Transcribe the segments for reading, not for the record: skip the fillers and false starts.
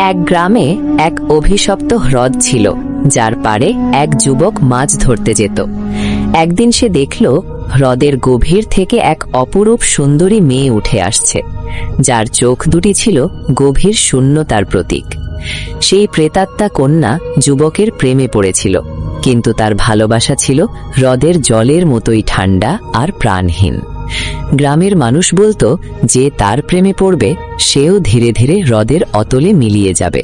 এক গ্রামে এক অভিশপ্ত হ্রদ ছিল, যার পাড়ে এক যুবক মাছ ধরতে যেত। একদিন সে দেখল হ্রদের গভীর থেকে এক অপরূপ সুন্দরী মেয়ে উঠে আসছে, যার চোখ দুটি ছিল গভীর শূন্যতার প্রতীক। সেই প্রেতাত্মা কন্যা যুবকের প্রেমে পড়েছিল, কিন্তু তার ভালোবাসা ছিল হ্রদের জলের মতোই ঠান্ডা আর প্রাণহীন। গ্রামের মানুষ বলতো যে তার প্রেমে পড়বে সেও ধীরে ধীরে হ্রদের অতলে মিলিয়ে যাবে।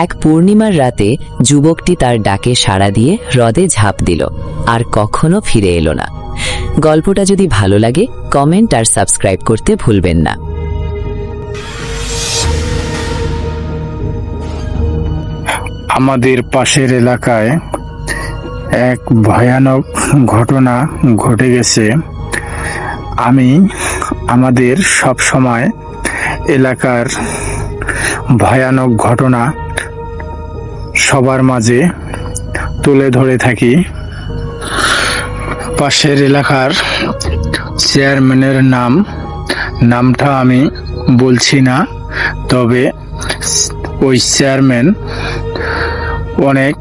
এক পূর্ণিমার রাতে যুবকটি তার ডাকে সাড়া দিয়ে হ্রদে ঝাঁপ দিল, আর কখনো ফিরে এলো না। গল্পটা যদি ভালো লাগে, কমেন্ট আর সাবস্ক্রাইব করতে ভুলবেন না। আমাদের পাশের এলাকায় এক ভয়ানক ঘটনা ঘটে গেছে। আমি আমাদের সব সময় এলাকার ভয়ানক ঘটনা সবার মাঝে তুলে ধরে থাকি। পাশের এলাকার চেয়ারম্যানের নামটা আমি বলছি না, তবে ওই চেয়ারম্যান অনেক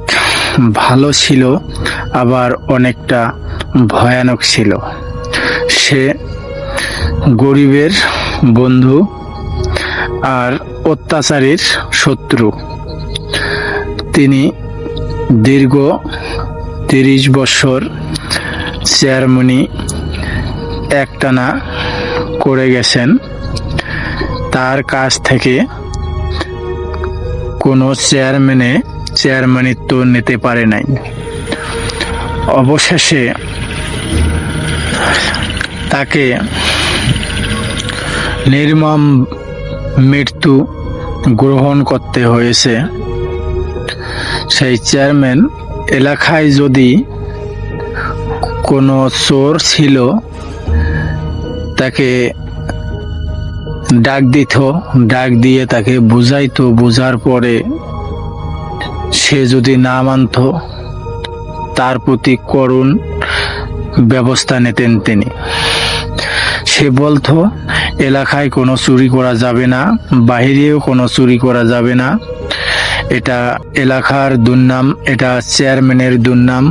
ভালো ছিল, আবার অনেকটা ভয়ানক ছিল। সে গরিবের বন্ধু আর অত্যাচারীর শত্রু। তিনি দীর্ঘ 30 বছর চেয়ারম্যানি একটানা করে গেছেন। তার কাছ থেকে কোনো চেয়ারম্যানিত্ব নিতে পারে নাই। অবশেষে তাকে নির্মম মৃত্যু গ্রহণ করতে হয়েছে। সেই চেয়ারম্যান এলাকায় যদি কোনো চোর ছিল, তাকে ডাক দিয়ে তাকে বুঝাইতো। বুঝার পরে সে যদি না মানত, তার প্রতি করুণ ব্যবস্থা নিতেন তিনি। সে বলতো এলাকায় কোনো চুরি করা যাবে না, বাহিরেও কোনো চুরি করা যাবে না, এটা এলাকার দুর্নাম, এটা চেয়ারম্যানের দুর্নাম,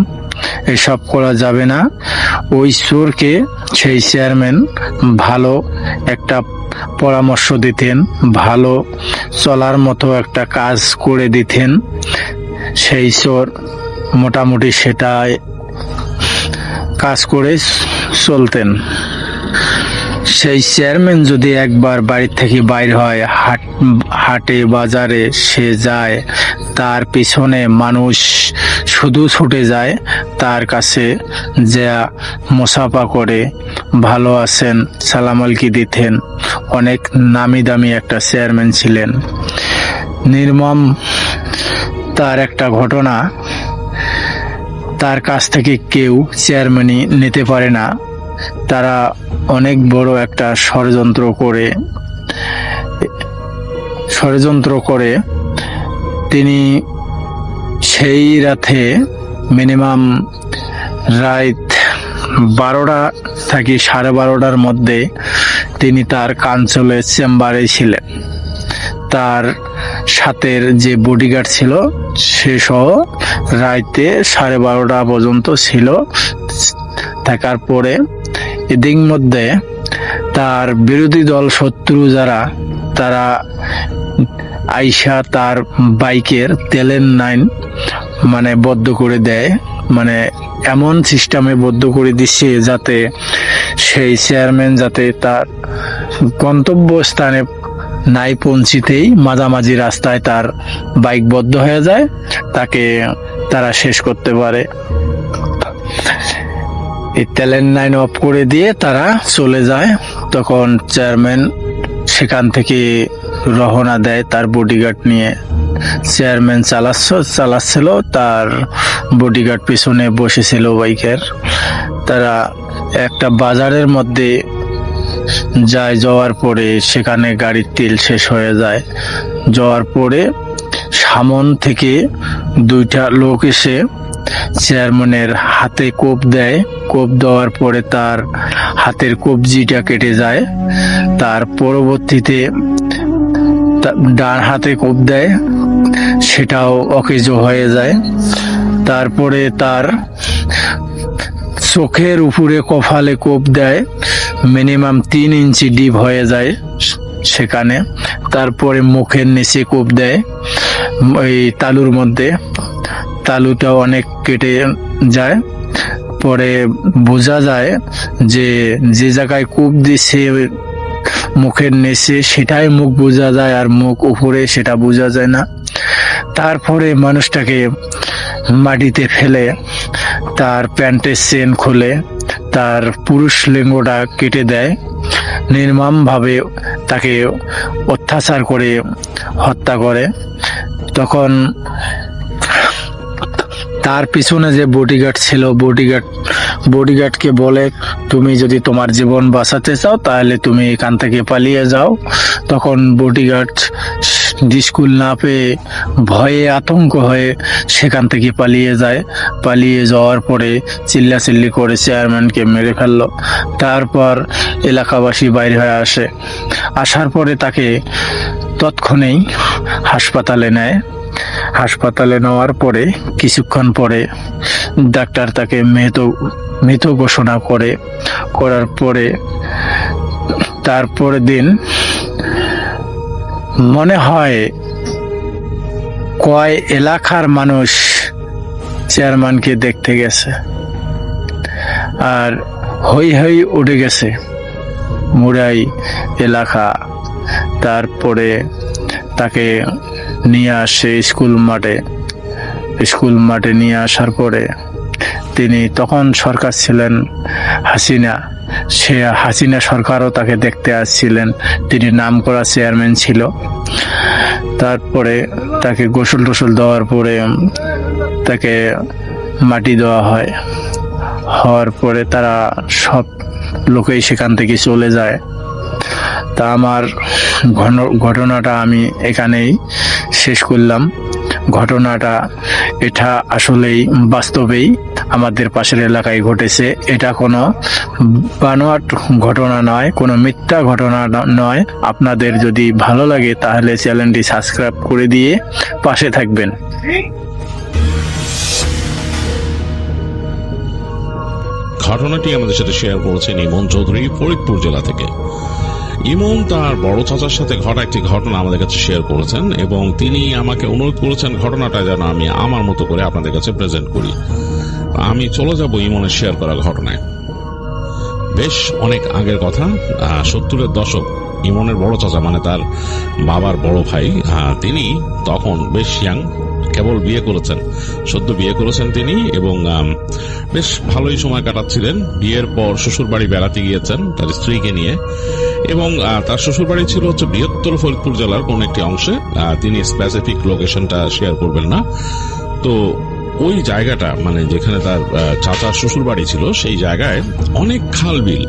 এসব করা যাবে না। ওই চোরকে সেই চেয়ারম্যান ভালো একটা পরামর্শ দিতেন, ভালো চলার মতো একটা কাজ করে দিতেন। সেই চোর মোটামুটি সেটাই কাজ করে চলতেন। সেই চেয়ারম্যান যদি একবার বাড়ি থেকে বাইর হয়, হাটে বাজারে সে যায়, তার পিছনে মানুষ শুধু ছুটে যায় তার কাছে, যা মুসাফা করে ভালো আছেন সালাম আলকি দিতেন। অনেক নামি দামি একটা চেয়ারম্যান ছিলেন। নির্মম তার একটা ঘটনা, তার কাছ থেকে কেউ চেয়ারম্যানি নিতে পারে না। তারা অনেক বড় একটা ষড়যন্ত্র করে তিনি সেই রাতে মিনিমাম রাত 12টা থেকে 12:30টার মধ্যে তিনি তার কাউন্সিলের চেম্বারে ছিলেন। তার সাথের যে বডিগার্ড ছিল সে সহ রাতে 12:30টা পর্যন্ত ছিল। থাকার পরে এদিক মধ্যে তার বিরোধী দল শত্রু যারা, তারা আইসা তার বাইকের তেলের লাইন বদ্ধ করে দেয়। এমন সিস্টেমে বদ্ধ করে দিচ্ছে যাতে সেই চেয়ারম্যান যাতে তার গন্তব্য স্থানে নাই পৌঁছিতেই মাঝামাঝি রাস্তায় তার বাইক বদ্ধ হয়ে যায়, তাকে তারা শেষ করতে পারে। এই তেলের লাইন অফ করে দিয়ে তারা চলে যায়। তখন চেয়ারম্যান সেখান থেকে রওনা দেয় তার বডিগার্ড নিয়ে। চেয়ারম্যান চালাচ্ছিল, তার বডিগার্ড পিছনে বসেছিল বাইকের। তারা একটা বাজারের মধ্যে যাওয়ার পরে সেখানে গাড়ির তেল শেষ হয়ে যায়। যাওয়ার পরে সামন থেকে 2টা লোক এসে চেয়ারম্যানের হাতে কোপ দেয়। কোপ দেওয়ার পরে তার হাতের কবজিটা কেটে যায়। তার পরবর্তীতে ডান হাতে কোপ দেয়, সেটাও অকেজো হয়ে যায়। তারপরে তার চোখের উপরে কপালে কোপ দেয়, মিনিমাম 3 ইঞ্চি ডিপ হয়ে যায় সেখানে। তারপরে মুখের নিচে কোপ দেয়, ওই তালুর মধ্যে, তালুটাও অনেক কেটে যায়। পরে বোঝা যায় যে যে জায়গায় কোপ দিছে মুখের নিচে সেটাই মুখ বোঝা যায়, আর মুখ উপরে সেটা বোঝা যায় না। তারপরে মানুষটাকে মাটিতে ফেলে তার প্যান্টের চেন খুলে তার পুরুষ লিঙ্গটা কেটে দেয়, নির্মমভাবে তাকে অত্যাচার করে হত্যা করে। তখন তার পিছনে যে বডিগার্ড ছিল, বডিগার্ডকে বলে, তুমি যদি তোমার জীবন বাঁচাতে চাও তাহলে তুমি এখান থেকে পালিয়ে যাও। তখন বডিগার্ড স্কুল না পেয়ে ভয়ে আতঙ্ক হয়ে সেখান থেকে পালিয়ে যায়। পালিয়ে যাওয়ার পরে চিল্লাচিল্লি করে চেয়ারম্যানকে মেরে ফেললো। তারপর এলাকাবাসী বাইরে হয়ে আসে, আসার পরে তাকে তৎক্ষণেই হাসপাতালে নেয়। হাসপাতালে নেওয়ার পরে কিছুক্ষণ পরে ডাক্তার তাকে মৃত ঘোষণা করার পরে তারপরের দিন মনে হয় কয় এলাকার মানুষ চেয়ারম্যানকে দেখতে গেছে, আর হই হই উঠে গেছে মুরাই এলাকা। তারপরে তাকে নিয়ে আসে স্কুল মাঠে নিয়ে আসার পরে তিনি, তখন সরকার ছিলেন হাসিনা, সে হাসিনা সরকারও তাকে দেখতে আসছিলেন, তিনি নামকরা চেয়ারম্যান ছিল। তারপরে তাকে গোসল টোসল দেওয়ার পরে তাকে মাটি দেওয়া হয়। হওয়ার পরে তারা সব লোকেই সেখান থেকে চলে যায়। তা আমার ঘটনাটা আমি এখানেই শেষ করলাম। ঘটনাটা এটা আসলেই বাস্তবেই আমাদের পাশের এলাকায় ঘটেছে। এটা কোনো বানোয়াট ঘটনা নয়, কোনো মিথ্যা ঘটনা নয়। আপনাদের যদি ভালো লাগে তাহলে চ্যানেলটি সাবস্ক্রাইব করে দিয়ে পাশে থাকবেন। ঘটনাটি আমাদের সাথে শেয়ার করেছেন ইমন চৌধুরী, ফরিদপুর জেলা থেকে। ইমন তার বড় চাচার সাথে ঘটা একটি ঘটনা আমাদের কাছে শেয়ার করেছেন এবং তিনি আমাকে অনুরোধ করেছেন ঘটনাটা যেন আমি আমার মতো করে আপনাদের কাছে প্রেজেন্ট করি। আমি চলে যাব ইমনের শেয়ার করা ঘটনায়। বেশ অনেক আগের কথা, 70-এর দশক। ইমনের বড় চাচা মানে তার বাবার বড় ভাই, তিনি তখন বেশ ইয়াং, কেবল বিয়ে করেছেন, সদ্য বিয়ে করেছেন তিনি, এবং বেশ ভালোই সময় কাটাচ্ছিলেন। বিয়ের পর শ্বশুর বাড়ি বেড়াতে গিয়েছেন তার স্ত্রীকে নিয়ে, এবং তার শ্বশুর বাড়ি ছিল হচ্ছে বৃহত্তর ফরিদপুর জেলার কোন একটি অংশে, তিনি স্পেসিফিক লোকেশনটা শেয়ার করবেন না। তো ওই জায়গাটা মানে যেখানে তার চাচার শ্বশুর বাড়ি ছিল, সেই জায়গায় অনেক খাল বিল,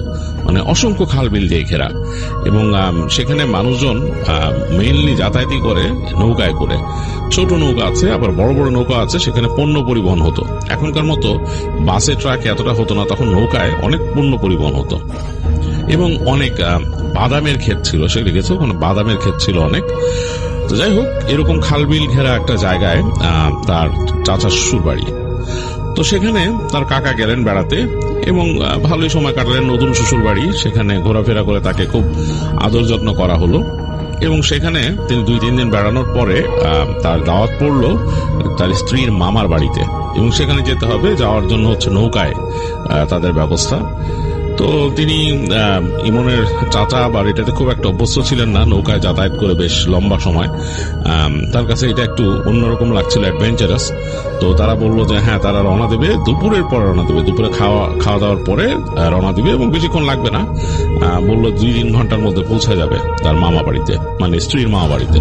মানে অসংখ্য খাল বিল দিয়ে ঘেরা, এবং সেখানে মানুষজন মেইনলি যাতায়াতই করে নৌকায় করে। ছোট নৌকা আছে, আবার বড় বড় নৌকা আছে, সেখানে পণ্য পরিবহন হতো। এখনকার মতো বাসে ট্রাকে এতটা হতো না, তখন নৌকায় অনেক পণ্য পরিবহন হতো। এবং অনেক বাদামের ক্ষেত ছিল, সেগুলি গেছে, ওখানে বাদামের ক্ষেত ছিল অনেক। তো যাই হোক, এরকম খালবিল ঘেরা একটা জায়গায় তার চাচার শ্বশুর বাড়ি। তো সেখানে তার কাকা গেলেন বেড়াতে এবং ভালোই সময় কাটালেন। নতুন শ্বশুর বাড়ি, সেখানে ঘোরাফেরা করে তাকে খুব আদর যত্ন করা হলো। এবং সেখানে তিনি 2-3 দিন বেড়ানোর পরে তার দাওয়াত পড়লো তার স্ত্রীর মামার বাড়িতে, এবং সেখানে যেতে হবে। যাওয়ার জন্য হচ্ছে নৌকায় তাদের ব্যবস্থা। তো তিনি ইমনের চাচা বাড়িটাতে খুব একটা অভ্যস্ত ছিলেন না নৌকায় যাতায়াত করে বেশ লম্বা সময়। তার কাছে এটা একটু অন্যরকম লাগছিল, অ্যাডভেঞ্চারাস। তো তারা বললো যে হ্যাঁ, তারা রওনা দেবে দুপুরের পরে, রওনা দেবে দুপুরে খাওয়া দাওয়ার পরে রওনা দিবে, এবং বেশিক্ষণ লাগবে না। বললো 2-3 ঘন্টার মধ্যে পৌঁছে যাবে তার মামা বাড়িতে, মানে স্ত্রীর মামা বাড়িতে।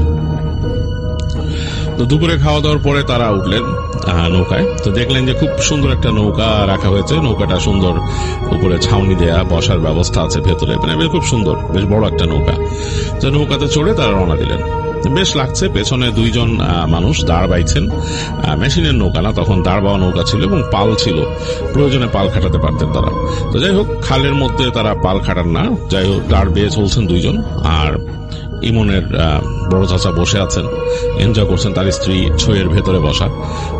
তো দুপুরে খাওয়া দাওয়ার পরে তারা উঠলেন নৌকায়। তো দেখলেন যে খুব সুন্দর একটা নৌকা রাখা হয়েছে, নৌকাটা সুন্দর, উপরে ছাউনি দেয়া, বসার ব্যবস্থা আছে ভেতরে, মানে খুব সুন্দর, বেশ বড় একটা নৌকা। তো নৌকাতে চড়ে তারা রওনা দিলেন। বেশ লাগছে, পেছনে 2 জন মানুষ দাঁড় বাইছেন। মেশিনের নৌকা না, তখন দাঁড় বাওয়া নৌকা ছিল এবং পাল ছিল, প্রয়োজনে পাল খাটাতে পারতেন তারা। তো যাই হোক, খালের মধ্যে তারা পাল খাটান না, যাই হোক দাঁড় বেয়ে চলছেন 2 জন। আর ইমনের বড় চাচা বসে আছেন, এনজয় করছেন, তার স্ত্রী ছইয়ের ভেতরে বসা।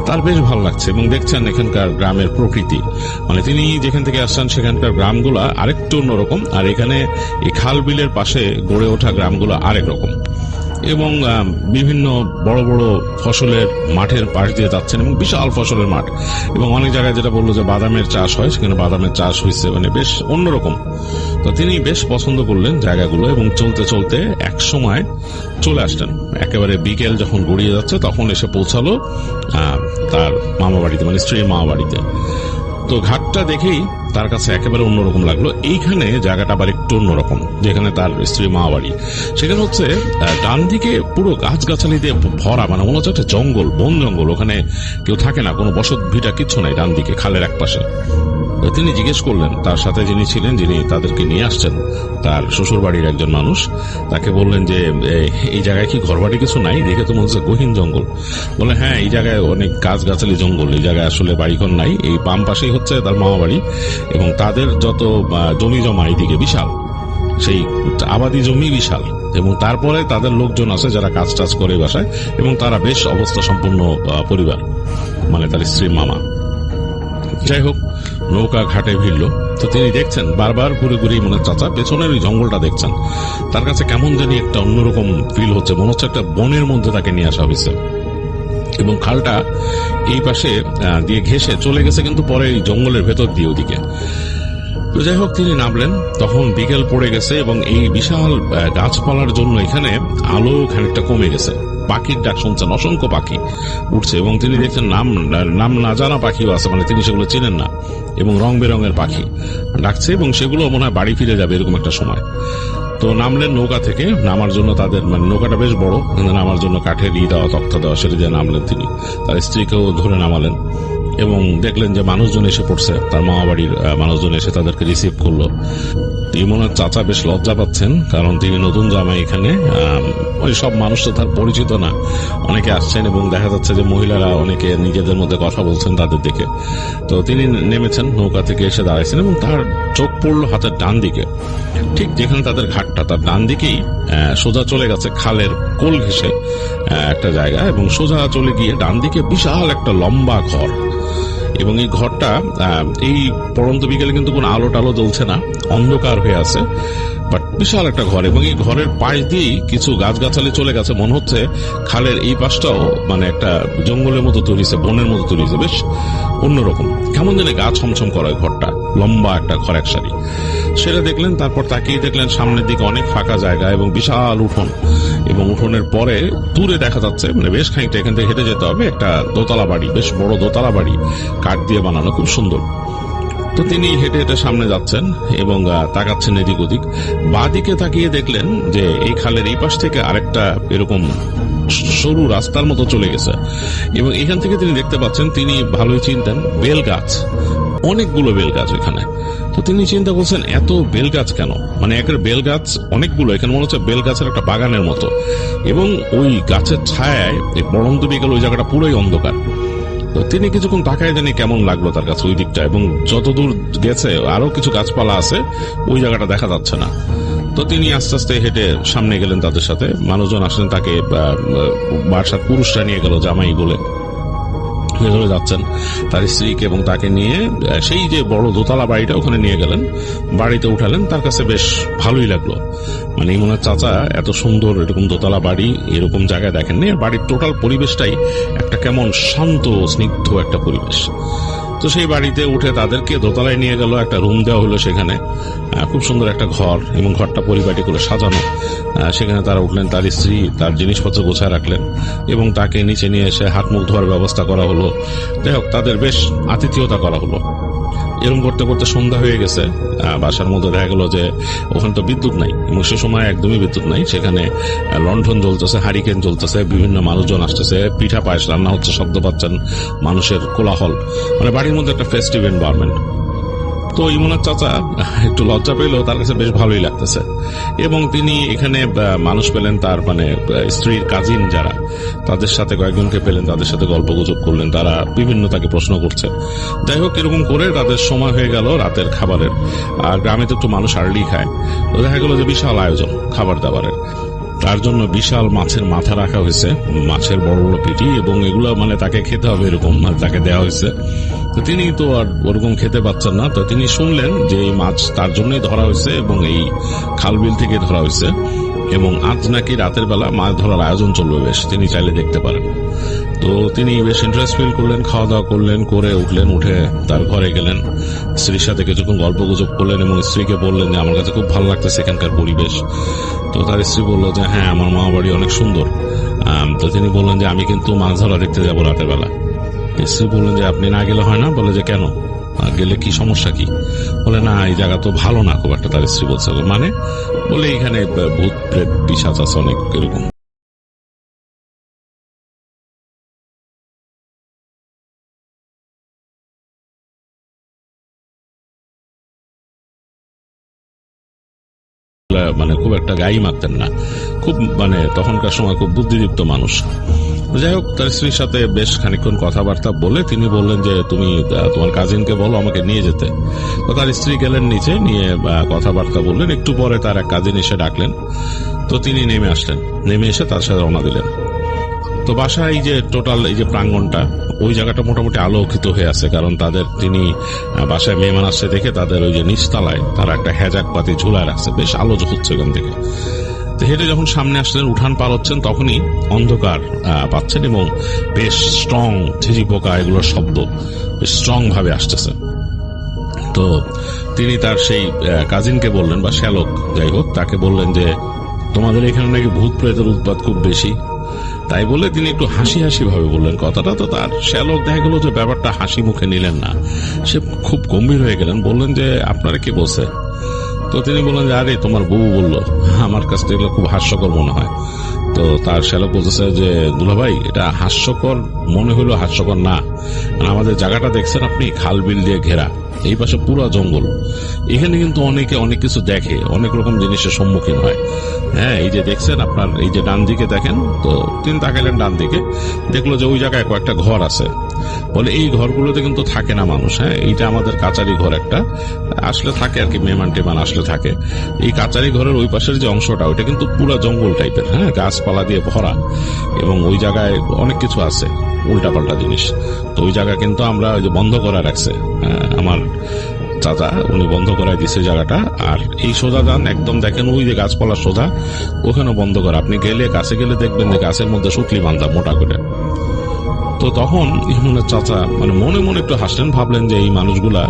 তার বেশ ভালো লাগছে এবং দেখছেন এখানকার গ্রামের প্রকৃতি, মানে তিনি যেখান থেকে আসছেন সেখানকার গ্রামগুলা আরেকটু অন্যরকম, আর এখানে এই খাল বিলের পাশে গড়ে ওঠা গ্রামগুলো আরেক রকম। এবং বিভিন্ন বড় বড় ফসলের মাঠের পাশ দিয়ে যাচ্ছেন এবং বিশাল ফসলের মাঠ, এবং অনেক জায়গায় যেটা বললো যে বাদামের চাষ হয়, সেখানে বাদামের চাষ হয়েছে, মানে বেশ অন্যরকম। তো তিনি বেশ পছন্দ করলেন জায়গাগুলো এবং চলতে চলতে এক সময় চলে আসলেন। একেবারে বিকেল যখন গড়িয়ে যাচ্ছে তখন এসে পৌঁছালো তার মামা বাড়িতে, মানে স্ত্রীর মামা বাড়িতে। তো ঘাটটা দেখেই তার কাছে একেবারে অন্যরকম লাগলো। এইখানে জায়গাটা আবার একটু অন্যরকম, যেখানে তার স্ত্রীর মা বাড়ি, সেখানে হচ্ছে ডান দিকে পুরো গাছগাছালি দিয়ে ভরা, মানে মনে হচ্ছে একটা জঙ্গল, বন জঙ্গল। ওখানে কেউ থাকে না, কোনো বসত ভিটা কিচ্ছু নাই ডান দিকে খালের এক পাশে। তিনি জিজ্ঞেস করলেন তার সাথে যিনি ছিলেন, যিনি তাদেরকে নিয়ে আসছেন, তার শ্বশুর বাড়ির একজন মানুষ, তাকে বললেন যে এই জায়গায় কি ঘরবাড়ি কিছু নাই? দেখে তো মনে হচ্ছে গহীন জঙ্গল। বলে হ্যাঁ, এই জায়গায় অনেক গাছগাছালি জঙ্গল, এই জায়গায় আসলে বাড়িঘর নাই। এই বাম পাশেই হচ্ছে তার মামা বাড়ি, এবং তাদের যত জমি জমা এইদিকে বিশাল, সেই আবাদি জমি বিশাল, এবং তারপরে তাদের লোকজন আছে যারা কাজ টাজ করে বাসায়, এবং তারা বেশ অবস্থা সম্পন্ন পরিবার, মানে তার স্ত্রীর মামা। যাই হোক, নৌকা ঘাটে ভিড়ল। তো তিনি দেখছেন বারবার ঘুরে ঘুরে মনে চাচা পেছনের ওই জঙ্গলটা দেখছেন। তার কাছে কেমন জানি একটা অন্যরকম ফিল হচ্ছে, মনে হচ্ছে একটা বনের মধ্যে তাকে নিয়ে আসা হয়েছে। এবং খালটা এই পাশে দিয়ে ঘেঁষে চলে গেছে, কিন্তু পরে এই জঙ্গলের ভেতর দিয়ে ওদিকে। তো যাই হোক, তিনি নামলেন, তখন বিকেল পড়ে গেছে এবং এই বিশাল গাছপালার জন্য এখানে আলো খানিকটা কমে গেছে। পাখির ডাক শুনছেন, অসংখ্য পাখি উঠছে, এবং তিনি দেখছেন নাম না জানা পাখিও আছে, মানে তিনি সেগুলো চেনেন না, এবং রং বেরঙের পাখি ডাকছে, এবং সেগুলো মনে হয় বাড়ি ফিরে যাবে এরকম একটা সময়। তো নামলেন নৌকা থেকে, নামার জন্য তাদের, মানে নৌকাটা বেশ বড়, নামার জন্য কাঠের দেওয়া, তক্তা দেওয়া, সেটা দিয়ে নামলেন তিনি। তার স্ত্রীকেও ধরে নামালেন এবং দেখলেন যে মানুষজন এসে পড়ছে, তার মামা বাড়ির মানুষজন এসে তাদেরকে রিসিভ করলো। ইমনের চাচা বেশ লজ্জা পাচ্ছেন, কারণ তিনি নতুন জামাই এখানে, ওই সব মানুষ তো তার পরিচিত না, অনেকে আসছেন, এবং দেখা যাচ্ছে যে মহিলারা অনেকে নিজেদের মধ্যে কথা বলছেন তাদের দিকে। তো তিনি নেমেছেন, নৌকা থেকে এসে দাঁড়াইছেন, এবং তার চোখ পড়লো হাতের ডান দিকে, ঠিক যেখানে তাদের ঘাটটা, তার ডান দিকেই সোজা চলে গেছে খালের কোল ঘেঁষে একটা জায়গা, এবং সোজা চলে গিয়ে ডান দিকে বিশাল একটা লম্বা ঘর। এবং এই ঘরটা এই পড়ন্ত বিকেলে কিন্তু কোনো আলো টালো জ্বলছে না, অন্ধকার হয়ে আছে, বাট বিশাল একটা ঘর। এবং এই ঘরের পাশ দিয়েই কিছু গাছগাছালি চলে গেছে, মনে হচ্ছে খালের এই পাশটাও মানে একটা জঙ্গলের মতো তৈরিছে, বনের মতো তৈরিছে, বেশ অন্যরকম, কেমন জানে গা ছমছম করা ঘরটা, লম্বা একটা ঘর এক সারি। সেটা দেখলেন, তারপর তাকিয়ে দেখলেন সামনের দিকে অনেক ফাঁকা জায়গা এবং বিশাল উঠোন, এবং উঠোনের পরে দূরে দেখা যাচ্ছে, মানে বেশ খানিকটা এখান থেকে হেঁটে যেতে হবে, একটা দোতলা বাড়ি, বেশ বড় দোতলা বাড়ি, কাঠ দিয়ে বানানো, খুব সুন্দর। তো তিনি হেঁটে হেঁটে সামনে যাচ্ছেন এবং তাকাচ্ছেন এদিক ওদিক। বাঁদিকে তাকিয়ে দেখলেন যে এই খালের এই পাশ থেকে আরেকটা এরকম সরু রাস্তার মতো চলে গেছে, এবং এখান থেকে তিনি দেখতে পাচ্ছেন, তিনি ভালোই চিনতেন, বেল গাছ, অনেকগুলো বেল গাছ এখানে। তো তিনি চিন্তা করছেন এত বেল গাছ কেন, মানে একের বেল গাছ অনেকগুলো, এখানে মনে হচ্ছে বেল গাছের একটা বাগানের মতো, এবং ওই গাছের ছায়ায় এই পড়ন্ত বিকেল ওই জায়গাটা পুরোই অন্ধকার। তো তিনি কিছুক্ষণ তাকায় জানি কেমন লাগলো তার কাছে ওই দিকটা, এবং যতদূর গেছে আরো কিছু গাছপালা আছে, ওই জায়গাটা দেখা যাচ্ছে না। তো তিনি আস্তে আস্তে হেঁটে সামনে গেলেন, তাদের সাথে মানুষজন আসলেন, তাকে বাসার পুরুষরা নিয়ে গেল, জামাই বলে ভেতরে যাচ্ছেন তার স্ত্রীকে, এবং তাকে নিয়ে সেই যে বড় দোতলা বাড়িটা ওখানে নিয়ে গেলেন, বাড়িতে উঠালেন। তার কাছে বেশ ভালোই লাগলো, মানে ইমনের চাচা এত সুন্দর এরকম দোতলা বাড়ি এরকম জায়গায় দেখেননি। বাড়ির টোটাল পরিবেশটাই একটা কেমন শান্ত স্নিগ্ধ একটা পরিবেশ। তো সেই বাড়িতে উঠে তাদেরকে দোতলায় নিয়ে গেল, একটা রুম দেওয়া হলো সেখানে, খুব সুন্দর একটা ঘর, এবং ঘরটা পরিপাটি করে সাজানো। সেখানে তারা উঠলেন, তার স্ত্রী তার জিনিসপত্র গোছায় রাখলেন, এবং তাকে নিচে নিয়ে এসে হাত মুখ ধোয়ার ব্যবস্থা করা হলো। যাই হোক, তাদের বেশ আতিথেয়তা করা হলো। এরকম করতে করতে সন্ধ্যা হয়ে গেছে। বাসার মধ্যে দেখা গেল যে ওখানে তো বিদ্যুৎ নাই, এবং সে সময় একদমই বিদ্যুৎ নাই। সেখানে লণ্ঠন জ্বলতেছে, হারিকেন জ্বলতেছে, বিভিন্ন মানুষজন আসতেছে, পিঠা পায়েস রান্না হচ্ছে, শব্দ পাচ্ছেন, মানুষের কোলাহল, মানে বাড়ির মধ্যে একটা ফেস্টিভ এনভায়রনমেন্ট। তো ইমনের চাচা একটু লজ্জা পেলেও তার কাছে বেশ ভালোই লাগতেছে, এবং তিনি এখানে মানুষ পেলেন, তার মানে স্ত্রীর কাজিন যারা, তাদের সাথে কয়েকজনকে পেলেন, তাদের সাথে গল্প গুজব করলেন, তারা বিভিন্ন তাকে প্রশ্ন করছে। যাই হোক, এরকম করে তাদের সময় হয়ে গেল রাতের খাবারের। আর গ্রামে তো একটু মানুষ আর্লি খায়, তো দেখা গেল যে বিশাল আয়োজন খাবার দাবারের। তার জন্য বিশাল মাছের মাথা রাখা হয়েছে, মাছের বড় বড় পিটি, এবং এগুলো মানে তাকে খেতে হবে এরকম মানে তাকে দেওয়া হয়েছে। তো তিনি তো আর ওরকম খেতে পাচ্ছেন না, তো তিনি শুনলেন যে এই মাছ তার জন্যই ধরা হয়েছে এবং এই খালবিল থেকে ধরা হয়েছে, এবং আজ নাকি রাতের বেলা মাছ ধরার আয়োজন চলবে বেশ, তিনি চাইলে দেখতে পারেন। তো তিনি বেশ ইন্টারেস্ট ফিল করলেন, খাওয়া দাওয়া করলেন, করে উঠলেন, উঠে তার ঘরে গেলেন, স্ত্রীর সাথে কিছুক্ষণ গল্প গুজব করলেন এবং স্ত্রীকে বললেন যে আমার কাছে খুব ভালো লাগতেছে এখানকার পরিবেশ। তো তার স্ত্রী বলল যে হ্যাঁ, আমার মামা বাড়ি অনেক সুন্দর। তো তিনি বললেন যে আমি কিন্তু মাছ ধরা দেখতে যাবো রাতের বেলা। স্ত্রী বললেন যে আপনি না গেলে হয় না? বলে যে কেন, গেলে কি সমস্যা কি? বলে না, এই জায়গা তো ভালো না খুব একটা। তার স্ত্রী বলছে মানে, বলে এখানে ভূত প্রেত পিশাচ আছে অনেক এরকম। মানে খুব একটা গায়ে মারতেন না, খুব মানে তখনকার সময় খুব বুদ্ধিদীপ্ত মানুষ। যাই হোক, তার স্ত্রীর সাথে বেশ খানিকক্ষণ কথাবার্তা বলে তিনি বললেন যে তুমি তোমার কাজিনকে বলো আমাকে নিয়ে যেতে। তো তার স্ত্রী গেলেন নিচে, নিয়ে কথাবার্তা বললেন। একটু পরে তার এক কাজিন এসে ডাকলেন, তো তিনি নেমে আসলেন, নেমে এসে তার সাথে রওনা দিলেন। তো বাসায় এই যে টোটাল এই যে প্রাঙ্গণটা, ওই জায়গাটা মোটামুটি আলোকিত হয়ে আছে, কারণ তিনি বাসায় মেহমান আসছে দেখে তাদের ওই যে নিচতলায় তারা একটা হ্যাজাক পাতি ঝুলায় রাখছে, বেশ আলো হচ্ছে ওখান থেকে। তো হেঁটে যখন সামনে আসলেন, উঠান পার হচ্ছেন, তখনই অন্ধকার পাচ্ছেন এবং বেশ স্ট্রং ঝিঝি পোকা এগুলোর শব্দ বেশ স্ট্রং ভাবে আসতেছে। তো তিনি তার সেই কাজিনকে বললেন, বা শ্যালক যাই হোক, তাকে বললেন যে তোমাদের এখানে নাকি ভূত প্রেতের উৎপাত খুব বেশি। তাই বলে তিনি একটু হাসি হাসি ভাবে বললেন কথাটা। তো তার শ্যালক দেখা গেল যে ব্যাপারটা হাসি মুখে নিলেন না, সে খুব গম্ভীর হয়ে গেলেন, বললেন যে আপনারা কি বলছে? তো তিনি বললেন যে আরে তোমার বউ বললো, আমার কাছ থেকে খুব হাস্যকর মনে হয়। তো তার শ্যালক বলতেছে যে দুলাভাই, এটা হাস্যকর মনে হইলো হাস্যকর না, আমাদের জায়গাটা দেখছেন আপনি, খাল বিল দিয়ে ঘেরা, এই পাশে পুরো জঙ্গল, এখানে কিন্তু অনেকে অনেক কিছু দেখে, অনেক রকম জিনিসের সম্মুখীন হয়। হ্যাঁ, এই যে দেখছেন আপনার এই যে ডান দিকে দেখেন, তো তিনি তাকাইলেন ডান দিকে, দেখলো যে ওই জায়গায় কয়েকটা ঘর আছে। বলে এই ঘরগুলোতে কিন্তু থাকে না মানুষ। হ্যাঁ, এইটা আমাদের কাচারি ঘর একটা, আসলে থাকে আর কি, মেহমান টেমান আসলে থাকে। এই কাচারি ঘরের ওই পাশের যে অংশটা, ওইটা কিন্তু পুরো জঙ্গল টাইপের, হ্যাঁ, গাছপালা দিয়ে ভরা, এবং ওই জায়গায় অনেক কিছু আছে উল্টাপাল্টা জিনিস। তো ওই জায়গা কিন্তু আমরা ওই যে বন্ধ করা রাখছে আমার চাচা, উনি বন্ধ করাই দিচ্ছে জায়গাটা। আর এই সোজা যান, একদম দেখেন ওই যে গাছপালা সোজা, ওখানে বন্ধ করা। আপনি গেলে কাছে গেলে দেখবেন যে গাছের মধ্যে সুতলি বান্ধা মোটা করে। তো তখন ইমনের চাচা মানে মনে মনে একটু হাসলেন, ভাবলেন যে এই মানুষগুলা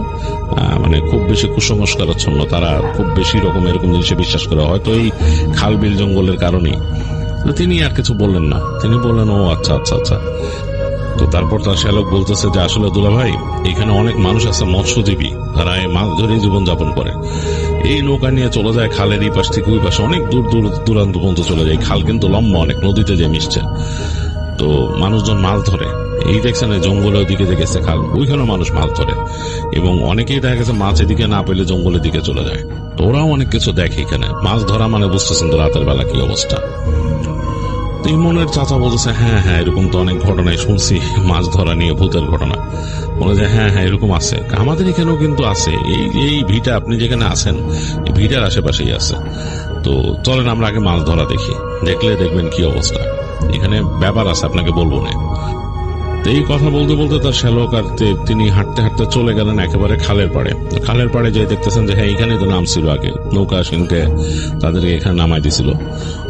মানে খুব বেশি কুসংস্কারাচ্ছন্ন, তারা খুব বেশি রকম এরকম জিনিসে বিশ্বাস করে, হয়তো এই খাল বিল জঙ্গলের কারণেই। তো তিনি আর কিছু বললেন না, তিনি বললেন ও আচ্ছা আচ্ছা আচ্ছা। তো তারপর তার শ্যালক বলতেছে যে আসলে দুলাভাই, এখানে অনেক মানুষ আছে মৎস্যজীবী, তারা এই মাছ ধরে জীবনযাপন করে, এই নৌকা নিয়ে চলে যায় খালের এই পাশ থেকে ওই পাশে, অনেক দূর দূর দূরান্ত পর্যন্ত চলে যায়। খাল কিন্তু লম্বা অনেক, নদীতে যে মিশছে। তো মানুষজন মাছ ধরে, এই দেখছেন জঙ্গলের দিকে যে গেছে খাল, ওইখানে মানুষ মাছ ধরে, এবং অনেকেই দেখা গেছে মাছ এদিকে না পেলে জঙ্গলের দিকে চলে যায়। তো ওরাও অনেক কিছু দেখে এখানে। মাছ ধরা মানে বুঝতেছেন তো রাতের বেলা কি অবস্থা। ইমনের চাচা বলতেছে হ্যাঁ হ্যাঁ, এরকম তো অনেক ঘটনাই শুনছি, মাছ ধরা নিয়ে ভূতের ঘটনা। বলে যে হ্যাঁ হ্যাঁ, এরকম আছে, আমাদের এখানেও কিন্তু আছে। এই ভিটা আপনি যেখানে আছেন, এই ভিটার আশেপাশেই আছে। তো চলেন আমরা আগে মাছ ধরা দেখি, দেখলে দেখবেন কি অবস্থা, এখানে ব্যাপার আছে, আপনাকে বলবো না। এই কথা বলতে বলতে তার শ্যালক আর তিনি হাঁটতে হাঁটতে চলে গেলেন একেবারে খালের পাড়ে। খালের পাড়ে যে দেখতেছেন যে হ্যাঁ, এখানে তো নাম ছিল আগে, নৌকা সিনকে তাদেরকে এখানে নামাই দিছিল।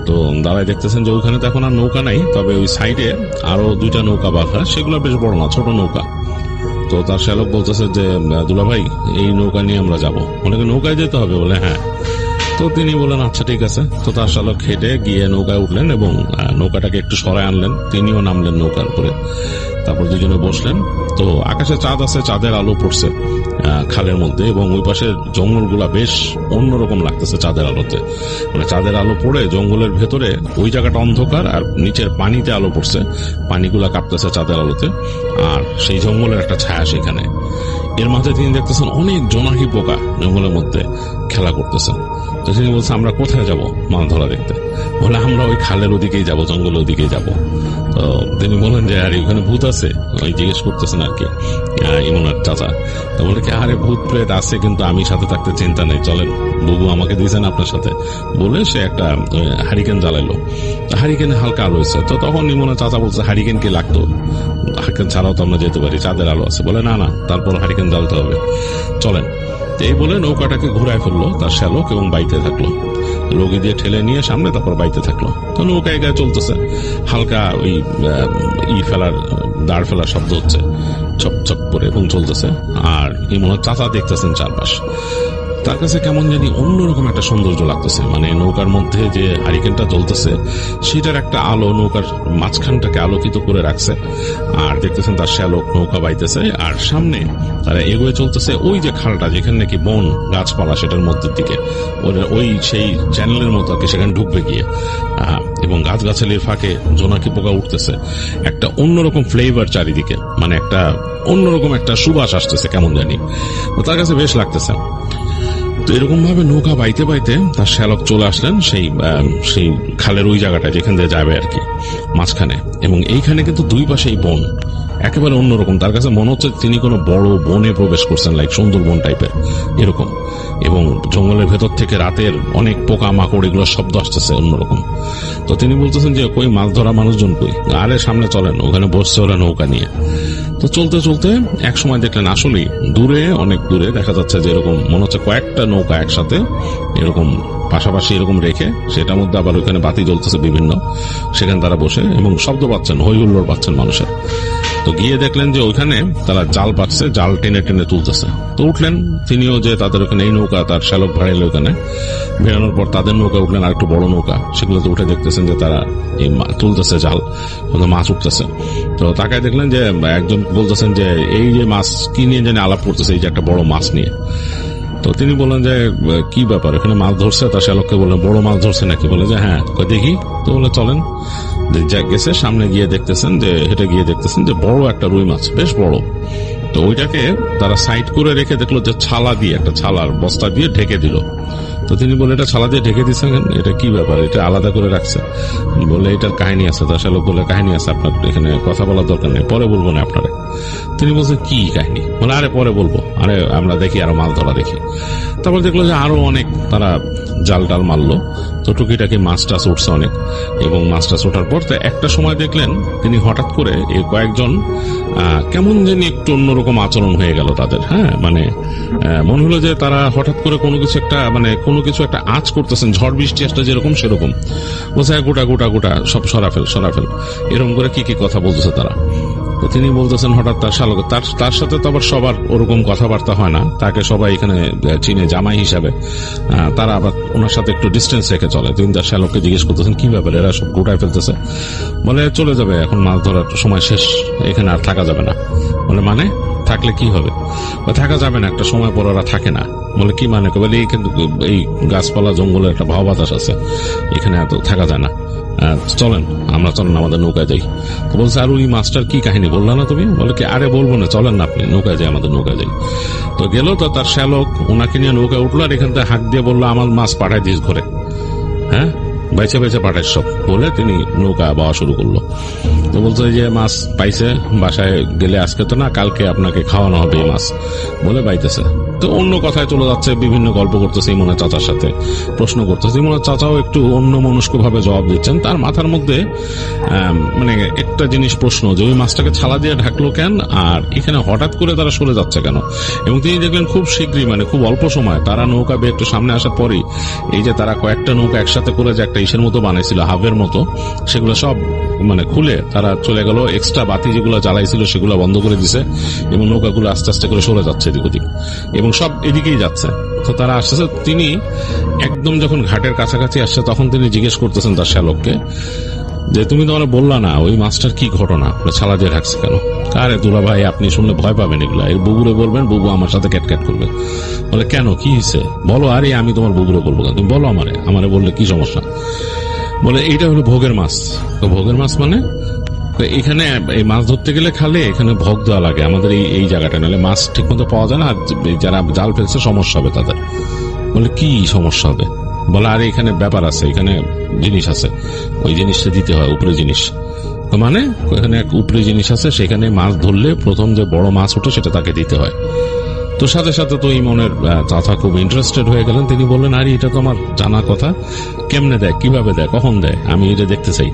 তো দাঁড়ায় দেখতেছেন যে ওইখানে তো এখন আর নৌকা নাই, তবে ওই সাইডে আরো দুইটা নৌকা বাঁধা, সেগুলো বেশ বড় না, ছোট নৌকা। তো তার শ্যালক বলতেছে যে দুলাভাই, এই নৌকা নিয়ে আমরা যাবো। অনেকে নৌকায় যেতে হবে? বলে হ্যাঁ। তো তিনি বললেন আচ্ছা ঠিক আছে। তো তার শ্যালক হেঁটে গিয়ে নৌকায় উঠলেন এবং নৌকাটাকে একটু সরায় আনলেন, তিনিও নামলেন নৌকার উপরে। তারপর দুজনে বসলেন। তো আকাশে চাঁদ আছে, চাঁদের আলো পড়ছে খালের মধ্যে, এবং ওই পাশে জঙ্গলগুলা বেশ অন্যরকম লাগতেছে চাঁদের আলোতে। মানে চাঁদের আলো পড়ে জঙ্গলের ভেতরে ওই জায়গাটা অন্ধকার, আর নিচের পানিতে আলো পড়ছে, পানিগুলা কাঁপতেছে চাঁদের আলোতে, আর সেই জঙ্গলের একটা ছায়া সেখানে। এর মাঝে তিনি দেখতেছেন অনেক জোনাকি পোকা জঙ্গলের মধ্যে খেলা করতেছে। তো তিনি বলছেন আমরা কোথায় যাব মাছ ধরা দেখতে? বলে আমরা ওই খালের ওদিকেই যাব, জঙ্গলের ওদিকেই যাব। তো তিনি বলেন যে আরে ওখানে ভূত আছে, ওই জিজ্ঞেস করতেছেন আর কি ইমনের চাচা। তো বলে কি আরে ভূত প্রেত আছে, কিন্তু আমি সাথে থাকতে চিন্তা নেই, চলেন বুবু আমাকে দিয়েছেন আপনার সাথে। বলে সে একটা হারিকেন জ্বালাইলো, হারিকেনে হালকা আলো হয়েছে। তো তখন ইমনের চাচা বলছে হারিকেন কি লাগতো, হারিকেন ছাড়াও তো আমরা যেতে পারি, চাঁদের আলো আছে। বলে না না, তারপর হারিকেন জ্বালতে হবে, চলেন। এই বলে নৌকাটাকে ঘুরায় ফেললো তার শ্যালক এবং বাইতে থাকলো, রোগী দিয়ে ঠেলে নিয়ে সামনে, তারপর বাইতে থাকলো। তো নৌকা এগায় চলতেছে, হালকা ওই ফেলার দাঁড় ফেলার শব্দ হচ্ছে চপ চপ করে এবং চলতেছে। আর ইমনের চাচা দেখতেছেন চারপাশ, তার কাছে কেমন জানি অন্যরকম একটা সৌন্দর্য লাগতেছে। মানে নৌকার মধ্যে যে হারিকেনটা জ্বলতেছে সেটার একটা আলো নৌকার মাঝখানটাকে আলোকিত করে রাখছে। আর দেখতেছেন তার শ্যালক নৌকা বাইতেছে, আর সামনে তারা এগোয়ে চলতেছে ওই যে খালটা যেখানে নাকি বন গাছপালা সেটার মধ্যের দিকে, ওই সেই চ্যানেলের মতো আর কি, সেখানে ঢুকবে গিয়ে। এবং গাছগাছালির ফাঁকে জোনাকি পোকা উঠতেছে, একটা অন্যরকম ফ্লেভার চারিদিকে, মানে একটা অন্যরকম একটা সুবাস আসতেছে কেমন জানি, তার কাছে বেশ লাগতেছে। তো এরকম ভাবে নৌকা বাইতে বাইতে তার শ্যালক চলে আসলেন সেই খালের ওই জায়গাটা যেখান দিয়ে যাবে আর কি, মাঝখানে। এবং এইখানে কিন্তু দুই পাশে এই বন একেবারে অন্যরকম, তার কাছে মনে হচ্ছে তিনি কোনো বড় বনে প্রবেশ করছেন, লাইক সুন্দরবন টাইপের এরকম। এবং জঙ্গলের ভেতর থেকে রাতের অনেক পোকা মাকড় এগুলো শব্দ আসতেছে অন্যরকম। তো তিনি বলতেছেন যে কই মাছ ধরা মানুষজন কই, আরে সামনে চলেন, ওখানে বসছে ওরা নৌকা নিয়ে। তো চলতে চলতে এক সময় দেখলেন আসলেই দূরে, অনেক দূরে দেখা যাচ্ছে যে এরকম মনে হচ্ছে কয়েকটা নৌকা একসাথে এরকম পাশাপাশি এরকম রেখে, সেটার মধ্যে আবার ওখানে বাতি জ্বলতেছে বিভিন্ন, সেখানে তারা বসে এবং শব্দ পাচ্ছেন, হই হুল্লোড় পাচ্ছেন মানুষের। তো গিয়ে দেখলেন যে ওইখানে তারা জাল পাচ্ছে, জাল টেনে টেনে তুলতেছে। তো উঠলেন তিনিও, যে তাদের ওখানে এই নৌকা তার শ্যালক ভাড়াইলে ওখানে বেরানোর পর তাদের নৌকা উঠলেন, আর একটু বড় নৌকা, সেগুলোতে উঠে দেখতেছেন যে তারা এই তুলতেছে জাল, মাছ উঠতেছে। তো তাকায় দেখলেন যে একজন বলতেছেন যে এই যে মাছ কি নিয়ে জানি আলাপ করতেছে, এই যে একটা বড় মাছ নিয়ে। তো তিনি বললেন যে কি ব্যাপার, এখানে মাছ ধরছে? তার শ্যালককে বললেন বড় মাছ ধরছে নাকি? বলে যে হ্যাঁ। দেখি। তো বলে চলেন। গেছে সামনে গিয়ে দেখতেছেন যে হেঁটে গিয়ে দেখতেছেন যে বড় একটা রুই মাছ, বেশ বড়। তো ওইটাকে তারা সাইড করে রেখে দেখলো যে ছালা দিয়ে, একটা ছালার বস্তা দিয়ে ঢেকে দিল। তো তিনি বলে এটা ছালা দিয়ে ঢেকে দিচ্ছেন, এটা কি ব্যাপার, এটা আলাদা করে রাখছে? বলে এটার কাহিনী আছে। তার শ্যালক বলে কাহিনী আছে, আপনার এখানে কথা বলার দরকার নেই, পরে বলবো না আপনারা। তিনি বলছেন কি কাহিনী? বলে আরে পরে বলবো, আরে আমরা দেখি আরো মাছ ধরা দেখি। তারপর দেখলো যে আরো অনেক তারা জাল টাল মারলো, তো টুকিটাকি মাছ টাছ উঠছে অনেক। এবং মাছ টাছ ওঠার পর একটা সময় দেখলেন তিনি হঠাৎ করে এই কয়েকজন কেমন জানি একটু অন্যরকম আচরণ হয়ে গেল তাদের। হ্যাঁ, মানে মনে হলো যে তারা হঠাৎ করে কোনো কিছু একটা আঁচ করতেছেন, ঝড় বৃষ্টি আসলে যেরকম সেরকম। বলছে গোটা গোটা গোটা সব সরাফেল এরকম করে কি কি কথা বলতেছে তারা। তো তিনি বলতেছেন হঠাৎ তার শ্যালক, তার সাথে তো আবার সবার ওরকম কথাবার্তা হয় না, তাকে সবাই এখানে চিনে জামাই হিসাবে, তারা আবার ওনার সাথে একটু ডিস্টেন্স রেখে চলে। তিনি তার শ্যালককে জিজ্ঞেস করতেছেন কি ব্যাপার, এরা সব গোটায় ফেলতেছে? বলে চলে যাবে, এখন মাছ ধরার সময় শেষ, এখানে আর থাকা যাবে না। বলে মানে থাকলে কি হবে? থাকা যাবে না, একটা সময় পর ওরা থাকে না। বলে কি মানে? বলে এই গাছপালা জঙ্গলের একটা ভাব বাতাস আছে, এখানে এত থাকা যায় না, চলেন আমাদের নৌকায় যাই। তো বলছে আর ওই মাছটার কি কাহিনী বললা না তুমি? বলে কি আরে বলবো না, চলেন না আপনি নৌকায় যাই, আমাদের নৌকায় যাই। তো গেল, তো তার শ্যালক ওনাকে নিয়ে নৌকায় উঠলো, আর এখান থেকে হাঁক দিয়ে বললো আমার মাছ পাঠাই দিস ঘরে, হ্যাঁ বেছে বেছে পাঠাই সব। বলে তিনি নৌকা বাওয়া শুরু করলো। তো বলছে যে মাছ পাইছে, বাসায় গেলে আজকে তো না, কালকে আপনাকে খাওয়ানো হবে এই মাছ, বলে বাইতেছে। তো অন্য কথায় চলে যাচ্ছে, বিভিন্ন গল্প করতেছে ইমনের চাচার সাথে, প্রশ্ন করতেছে। ইমনের চাচাও একটু অন্য মনস্ক ভাবে জবাব দিচ্ছেন। তার মাথার মধ্যে মানে একটা জিনিস প্রশ্ন, যে ওই মাছটাকে ছালা দিয়ে ঢাকলো কেন, আর এখানে হঠাৎ করে তারা সরে যাচ্ছে কেন? এবং তিনি দেখলেন খুব শীঘ্রই, মানে খুব অল্প সময়, তারা নৌকা বেয়ে একটু সামনে আসার পরই এই যে তারা কয়েকটা নৌকা একসাথে করে যে একটা ইসের মতো বানাইছিল, হাবের মতো, সেগুলো সব মানে খুলে তারা চলে গেল। এক্সট্রা বাতি যেগুলো জ্বালাইছিল সেগুলো বন্ধ করে দিছে, এবং নৌকাগুলো আস্তে আস্তে করে সরে যাচ্ছে এদিক ওদিক, এবং সব এদিকেই যাচ্ছে। তো তারা আসতেছে, তিনি একদম যখন ঘাটের কাছাকাছি আসছে তখন তিনি জিজ্ঞেস করতেছেন তার শ্যালককে যে তুমি তো মানে বললা না ওই মাছটার কি ঘটনা, ছালা দিয়ে রাখছে কেন? আরে দুলা ভাই আপনি শুনলে ভয় পাবেন, এগুলা এর বুবুরে বলবেন, বুবু আমার সাথে ক্যাটক্যাট করবে। বলে কেন, কি হয়েছে বলো? আরে আমি তোমার বুবুরে বলবো কেন, তুমি বলো আমারে বললে কি সমস্যা? বলে এইটা হলো ভোগের মাছ। তো ভোগের মাছ মানে এখানে এই মাছ ধরতে গেলে খালে এখানে ভোগ দেওয়া লাগে আমাদের এই জায়গাটা, নাহলে মাছ ঠিক মতো পাওয়া যায় না, আর যারা জাল ফেলছে সমস্যা হবে তাদের। বলে কি সমস্যা হবে? বলে আরে এখানে ব্যাপার আছে, এখানে জিনিস আছে, ওই জিনিসটা দিতে হয়, উপরে জিনিস, মানে এখানে এক উপরে জিনিস আছে, সেখানে মাছ ধরলে প্রথম যে বড় মাছ ওঠে সেটা তাকে দিতে হয়। তো সাথে সাথে তো ইমনের চাচা খুব ইন্টারেস্টেড হয়ে গেলেন। তিনি বললেন আরে এটা তো আমার জানা কথা, কেমনে দেয়, কিভাবে দেয়, কখন দেয়, আমি এটা দেখতে চাই।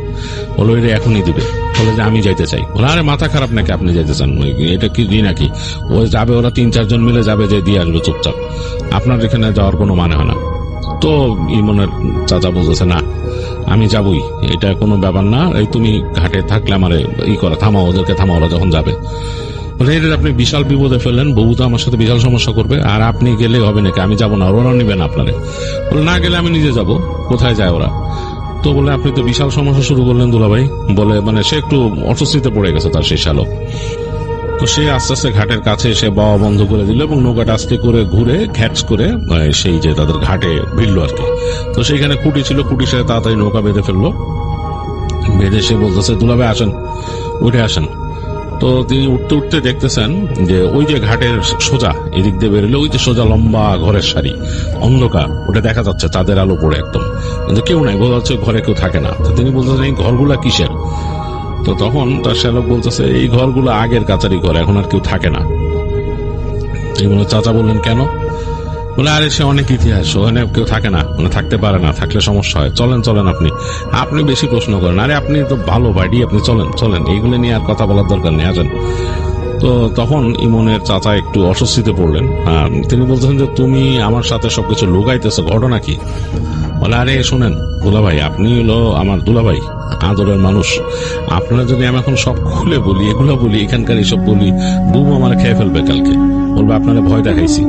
বলো এটা এখনই দিবে। বলে যে আমি যাইতে চাই। বলে আরে মাথা খারাপ নাকি, আপনি যাইতে চান, এটা কি দিই নাকি, ও যাবে, ওরা 3-4 জন মিলে যাবে, যে দিয়ে আসবে চুপচাপ, আপনার এখানে যাওয়ার কোনো মানে হয় না। তো ইমনের চাচা বলতেছে না আমি যাবই, এটা কোনো ব্যাপার না, এই তুমি ঘাটে থাকলে আমারে করে থামাও, ওদেরকে থামাও, ওরা যখন যাবে। আপনি বিশাল বিপদে ফেললেন, বউ তো আমার সাথে বিশাল সমস্যা করবে, আর আপনি গেলে হবে নাকি, আমি যাবো না, ওরা নিবেন আপনারে। বলে না গেলে আমি নিজে যাব। কোথায় যায় ওরা? তো বলে আপনি তো বিশাল সমস্যা শুরু করলেন দুলাভাই। বলে মানে সে একটু অস্বস্তিতে পড়ে গেছে তার সেই শালক। তো সে আস্তে আস্তে ঘাটের কাছে এসে বাওয়া বন্ধ করে দিল এবং নৌকাটা আস্তে করে ঘুরে ঘ্যাচ করে সেই যে তাদের ঘাটে ভিড়লো আর কি। তো সেইখানে খুঁটি ছিল, খুঁটির সাথে তাড়াতাড়ি নৌকা বেঁধে ফেললো। বেঁধে সে বলতেছে দুলাভাই আসেন, উঠে আসেন। তো তিনি উঠতে উঠতে দেখতেছেন যে ওই যে ঘাটের সোজা এদিক দিয়ে বেরোলে ওই যে সোজা লম্বা ঘরের সারি, অন্ধকার, ওটা দেখা যাচ্ছে চাঁদের আলো পড়ে একদম, কিন্তু কেউ নাই, বোঝা যাচ্ছে ঘরে কেউ থাকে না। তো তিনি বলতেছেন এই ঘরগুলা কিসের? তো তখন তার শ্যালক বলতেছে এই ঘরগুলো আগের কাচারি ঘর, এখন আর কেউ থাকে না। এই বলে চাচা বললেন কেন? বলে আরে সে অনেক ইতিহাস, ওখানে কেউ থাকে না, মানে থাকতে পারে না, থাকলে সমস্যা হয়, চলেন চলেন, আপনি বেশি প্রশ্ন করেন, আরে আপনি তো ভালো ভাইডি, আপনি চলেন চলেন, এইগুলো নিয়ে আর কথা বলার দরকার নেই, আসেন। তো তখন ইমনের চাচা একটু অস্বস্তিতে পড়লেন। তিনি বলতেছেন যে তুমি আমার সাথে সবকিছু লুকাইতেছো, ঘটনা কি? বলে আরে শোনেন দুলাভাই, আপনি হলো আমার দুলাভাই, আদরের মানুষ, আপনারা যদি আমি এখন সব খুলে বলি, এগুলো বলি, এখানকার এসব বলি, বুবু আমার খেয়ে ফেলবে কালকে, বলবে আপনারা ভয় দেখাইছি।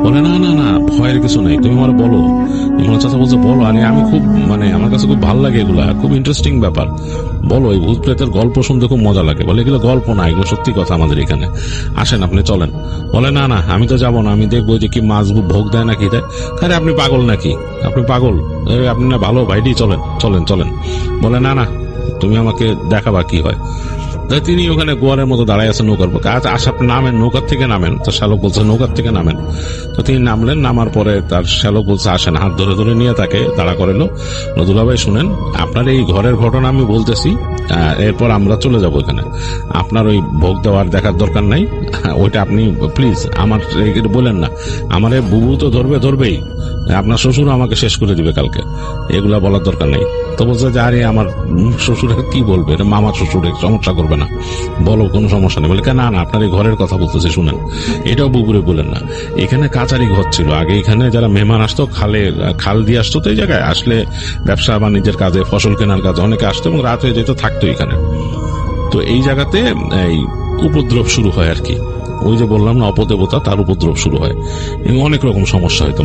বলে না না না, ভয়ের কিছু নেই, তুমি আমার বলো। ইমনের চাচা বলছে বলো, আরে আমি খুব মানে আমার কাছে খুব ভালো লাগে, এগুলা খুব ইন্টারেস্টিং ব্যাপার, বলো, এই ভূত প্রেতের গল্প শুনতে খুব মজা লাগে। বলে এগুলো গল্প না, এগুলো সত্যি কথা আমাদের এখানে, আসেন আপনি চলেন। বলে না না আমি তো যাবো না, আমি দেখবো যে কি মাছ ভোগ দেয় নাকি দেয়। আরে আপনি পাগল নাকি, আপনি পাগল, আপনি না ভালো ভাইডি, চলেন চলেন চলেন। বলে না না তুমি আমাকে দেখাবা কি হয়। তিনি ওখানে গোয়ারের মতো দাঁড়ায় আছেন নৌকার পক্ষে। আচ্ছা আচ্ছা আপনি নামেন, নৌকার থেকে নামেন। তো শ্যালক বলছে নৌকার থেকে নামেন। তো তিনি নামলেন, নামার পরে তার শ্যালক বলছে আসেন, হাত ধরে ধরে নিয়ে তাকে দাঁড়া করালো। দুলাভাই শুনেন, আপনার এই ঘরের ঘটনা আমি বলতেছি, এরপর আমরা চলে যাব এখানে, আপনার ওই ভোগ দেওয়ার দেখার দরকার নাই, ওইটা আপনি প্লিজ আমার বলেন না, আমার বুবু তো ধরবেই, আপনার শ্বশুর আমাকে শেষ করে দিবে কালকে, এগুলা বলার দরকার নেই। তো বলছে যে আরে আমার শ্বশুরের কি বলবে, এটা মামার শ্বশুরের সমস্যা করবে না, বলো কোনো সমস্যা নেই। বলে না না আপনার এই ঘরের কথা বলতেছে শুনেন, এটাও বুবুরে বলেন না, এখানে কাচারি ঘর ছিল আগে, এখানে যারা মেহমান আসতো খাল দিয়ে আসতো, তো এই জায়গায় আসলে ব্যবসা বাণিজ্যের কাজে, ফসল কেনার কাজে অনেকে আসতো এবং রাত হয়ে যেত, থাকতো এখানে। তো এই জায়গাতে এই উপদ্রব শুরু হয় আর কি, ওই যে বললাম না অপদেবতা, তার উপদ্রব শুরু হয় এবং অনেক রকম সমস্যা হইতো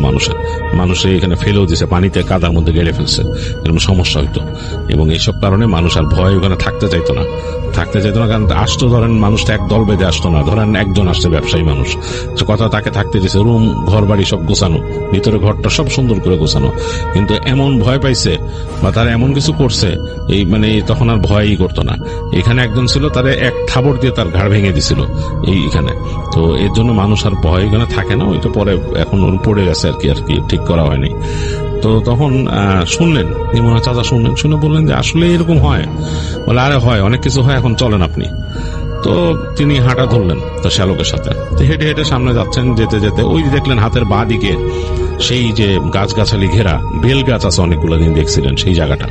মানুষের এখানে ফেলেও দিছে, পানিতে কাদার মধ্যে গেড়ে ফেলছে, এরকম সমস্যা হইতো। এবং এইসব কারণে মানুষ আর ভয় ওখানে থাকতে চাইতো না, কারণ আসতো, ধরেন মানুষটা এক দল বেঁধে আসতো না, ধরেন একজন আসছে ব্যবসায়ী মানুষ, কথা তাকে থাকতে দিয়েছে, রুম ঘর বাড়ি সব গোছানো, ভিতরে ঘরটা সব সুন্দর করে গোছানো, কিন্তু এমন ভয় পাইছে বা তারা এমন কিছু করছে, এই মানে তখন আর ভয়ই করতো না। এখানে একজন ছিল, তারা এক থাবড় দিয়ে তার ঘাড় ভেঙে দিছিল এইখানে। তো এর জন্য মানুষ আর ভয় এখানে থাকে না, ওইটা পরে এখন ওর পড়ে গেছে আর কি ঠিক করা হয়নি। তো তখন শুনলেন, ইমনের চাচা শুনলেন, শুনে বললেন যে আসলে এরকম হয়। বলে আরে হয়, অনেক কিছু হয়, এখন চলেন আপনি। তো তিনি হাঁটা ধরলেন তার শ্যালকের সাথে, হেঁটে হেঁটে সামনে যাচ্ছেন, যেতে যেতে ওই দেখলেন হাতের বাঁ দিকে সেই যে গাছগাছালি ঘেরা বেল গাছ আছে অনেকগুলো, দিন দেখছিলেন সেই জায়গাটা।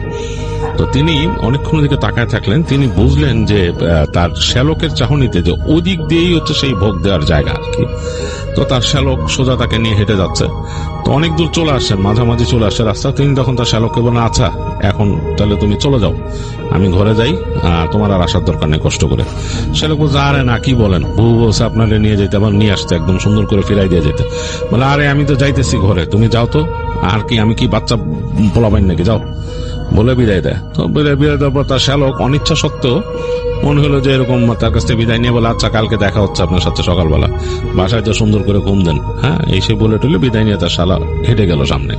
তো তিনি অনেকক্ষণ দিকে তাকায় থাকলেন, তিনি বুঝলেন যে তার শ্যালকের চাহনিতে যে ওদিক দিয়েই হচ্ছে সেই ভোগ দেওয়ার জায়গা আর কি। তো তার শ্যালক সোজা তাকে নিয়ে হেঁটে যাচ্ছে। তো অনেক দূর চলে আসছেন, মাঝামাঝি চলে আসছে রাস্তা। তিনি তখন তার শ্যালককে বলেন আচ্ছা এখন তাহলে তুমি চলে যাও, আমি ঘরে যাই, তোমার আর আসার দরকার নেই কষ্ট করে। শ্যালক বলছে আরে না কি বলেন, বউ বলছে আপনারে নিয়ে যেতে, আবার নিয়ে আসতে, একদম সুন্দর করে ফিরাই দিয়ে যেতে। বলে আরে আমি তো যাইতেছি ঘরে, তুমি যাও তো, আর কি আমি কি বাচ্চা পোলাবাইন নাকি, যাও, বলে বিদায় দেয়। তো বিদায় দেওয়ার পর তার শ্যালক অনিচ্ছা সত্ত্বেও মনে হলো যে এরকম তার কাছ থেকে বিদায় নিয়ে বলে আচ্ছা কালকে দেখা হচ্ছে আপনার সাথে সকালবেলা, বাসায় যা সুন্দর করে ঘুম দেন, হ্যাঁ এই সে বলে টলে বিদায় নিয়ে তার শালা হেঁটে গেল সামনে।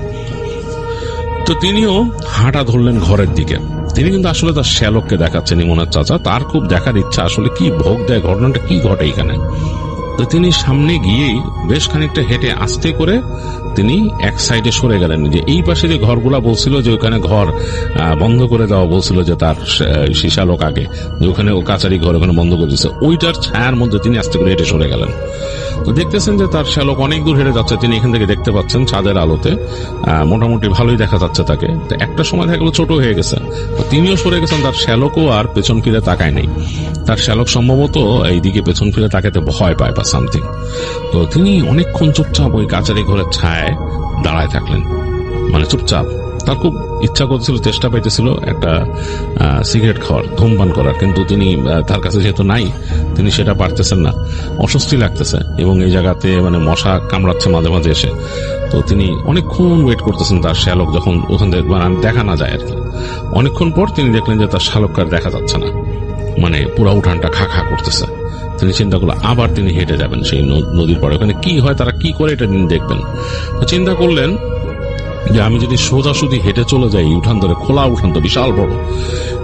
তো তিনিও হাঁটা ধরলেন ঘরের দিকে। তিনি কিন্তু আসলে তার শ্যালককে দেখাচ্ছেন ইমনের চাচা, তার খুব দেখার ইচ্ছা আসলে কি ভোগ দেয়, ঘটনাটা কি ঘটে এখানে। তো তিনি সামনে গিয়েই বেশ খানিকটা হেঁটে আস্তে করে তিনি এক সাইডে সরে গেলেন, যে এই পাশে যে ঘরগুলা বলছিল যে ওখানে ঘর বন্ধ করে দেওয়া বলছিল যে তার শিশালোক আগে, যে ওখানে ও কাচারি ঘর ওখানে বন্ধ করে দিচ্ছে, ওইটার ছায়ার মধ্যে তিনি আস্তে করে হেঁটে সরে গেলেন। তো দেখতেছেন যে তার শ্যালক অনেক দূর হেঁটে যাচ্ছে, তিনি এখান থেকে দেখতে পাচ্ছেন চাঁদের আলোতে মোটামুটি ভালোই দেখা যাচ্ছে তাকে। তো একটা সময় দেখা গেল ছোট হয়ে গেছে, তো তিনিও সরে গেছেন, তার শ্যালকও আর পেছন ফিরে তাকায় নেই। তার শ্যালক সম্ভবত এইদিকে পেছন ফিরে তাকাতে ভয় পায় বা সামথিং। তো তিনি অনেকক্ষণ চুপচাপ ওই কাচারি ঘরের ছায়ায় দাঁড়ায় থাকলেন, মানে চুপচাপ। তার খুব ইচ্ছা করছিল, চেষ্টা পাইতেছিল একটা সিগারেট খাওয়ার, ধূমপান করার, কিন্তু তিনি তার কাছে যেহেতু নাই, তিনি সেটা পারতেছেন না, অস্বস্তি লাগতেছে, এবং এই জায়গাতে মানে মশা কামড়াচ্ছে মাঝে মাঝে এসে। তো তিনি অনেকক্ষণ ওয়েট করতেছেন তার শ্যালক যখন ওখান থেকে দেখা না যায় আর কি। অনেকক্ষণ পর তিনি দেখলেন যে তার শ্যালককে আর দেখা যাচ্ছে না, মানে পুরা উঠানটা খা খা করতেছে। তিনি চিন্তা করলেন আবার তিনি হেঁটে যাবেন সেই নদীর পরে, ওখানে কি হয় তারা কি করে এটা তিনি দেখবেন। তো চিন্তা করলেন যে আমি যদি সোজাসুজি হেঁটে চলে যাই উঠান ধরে, খোলা উঠান তো বিশাল বড়,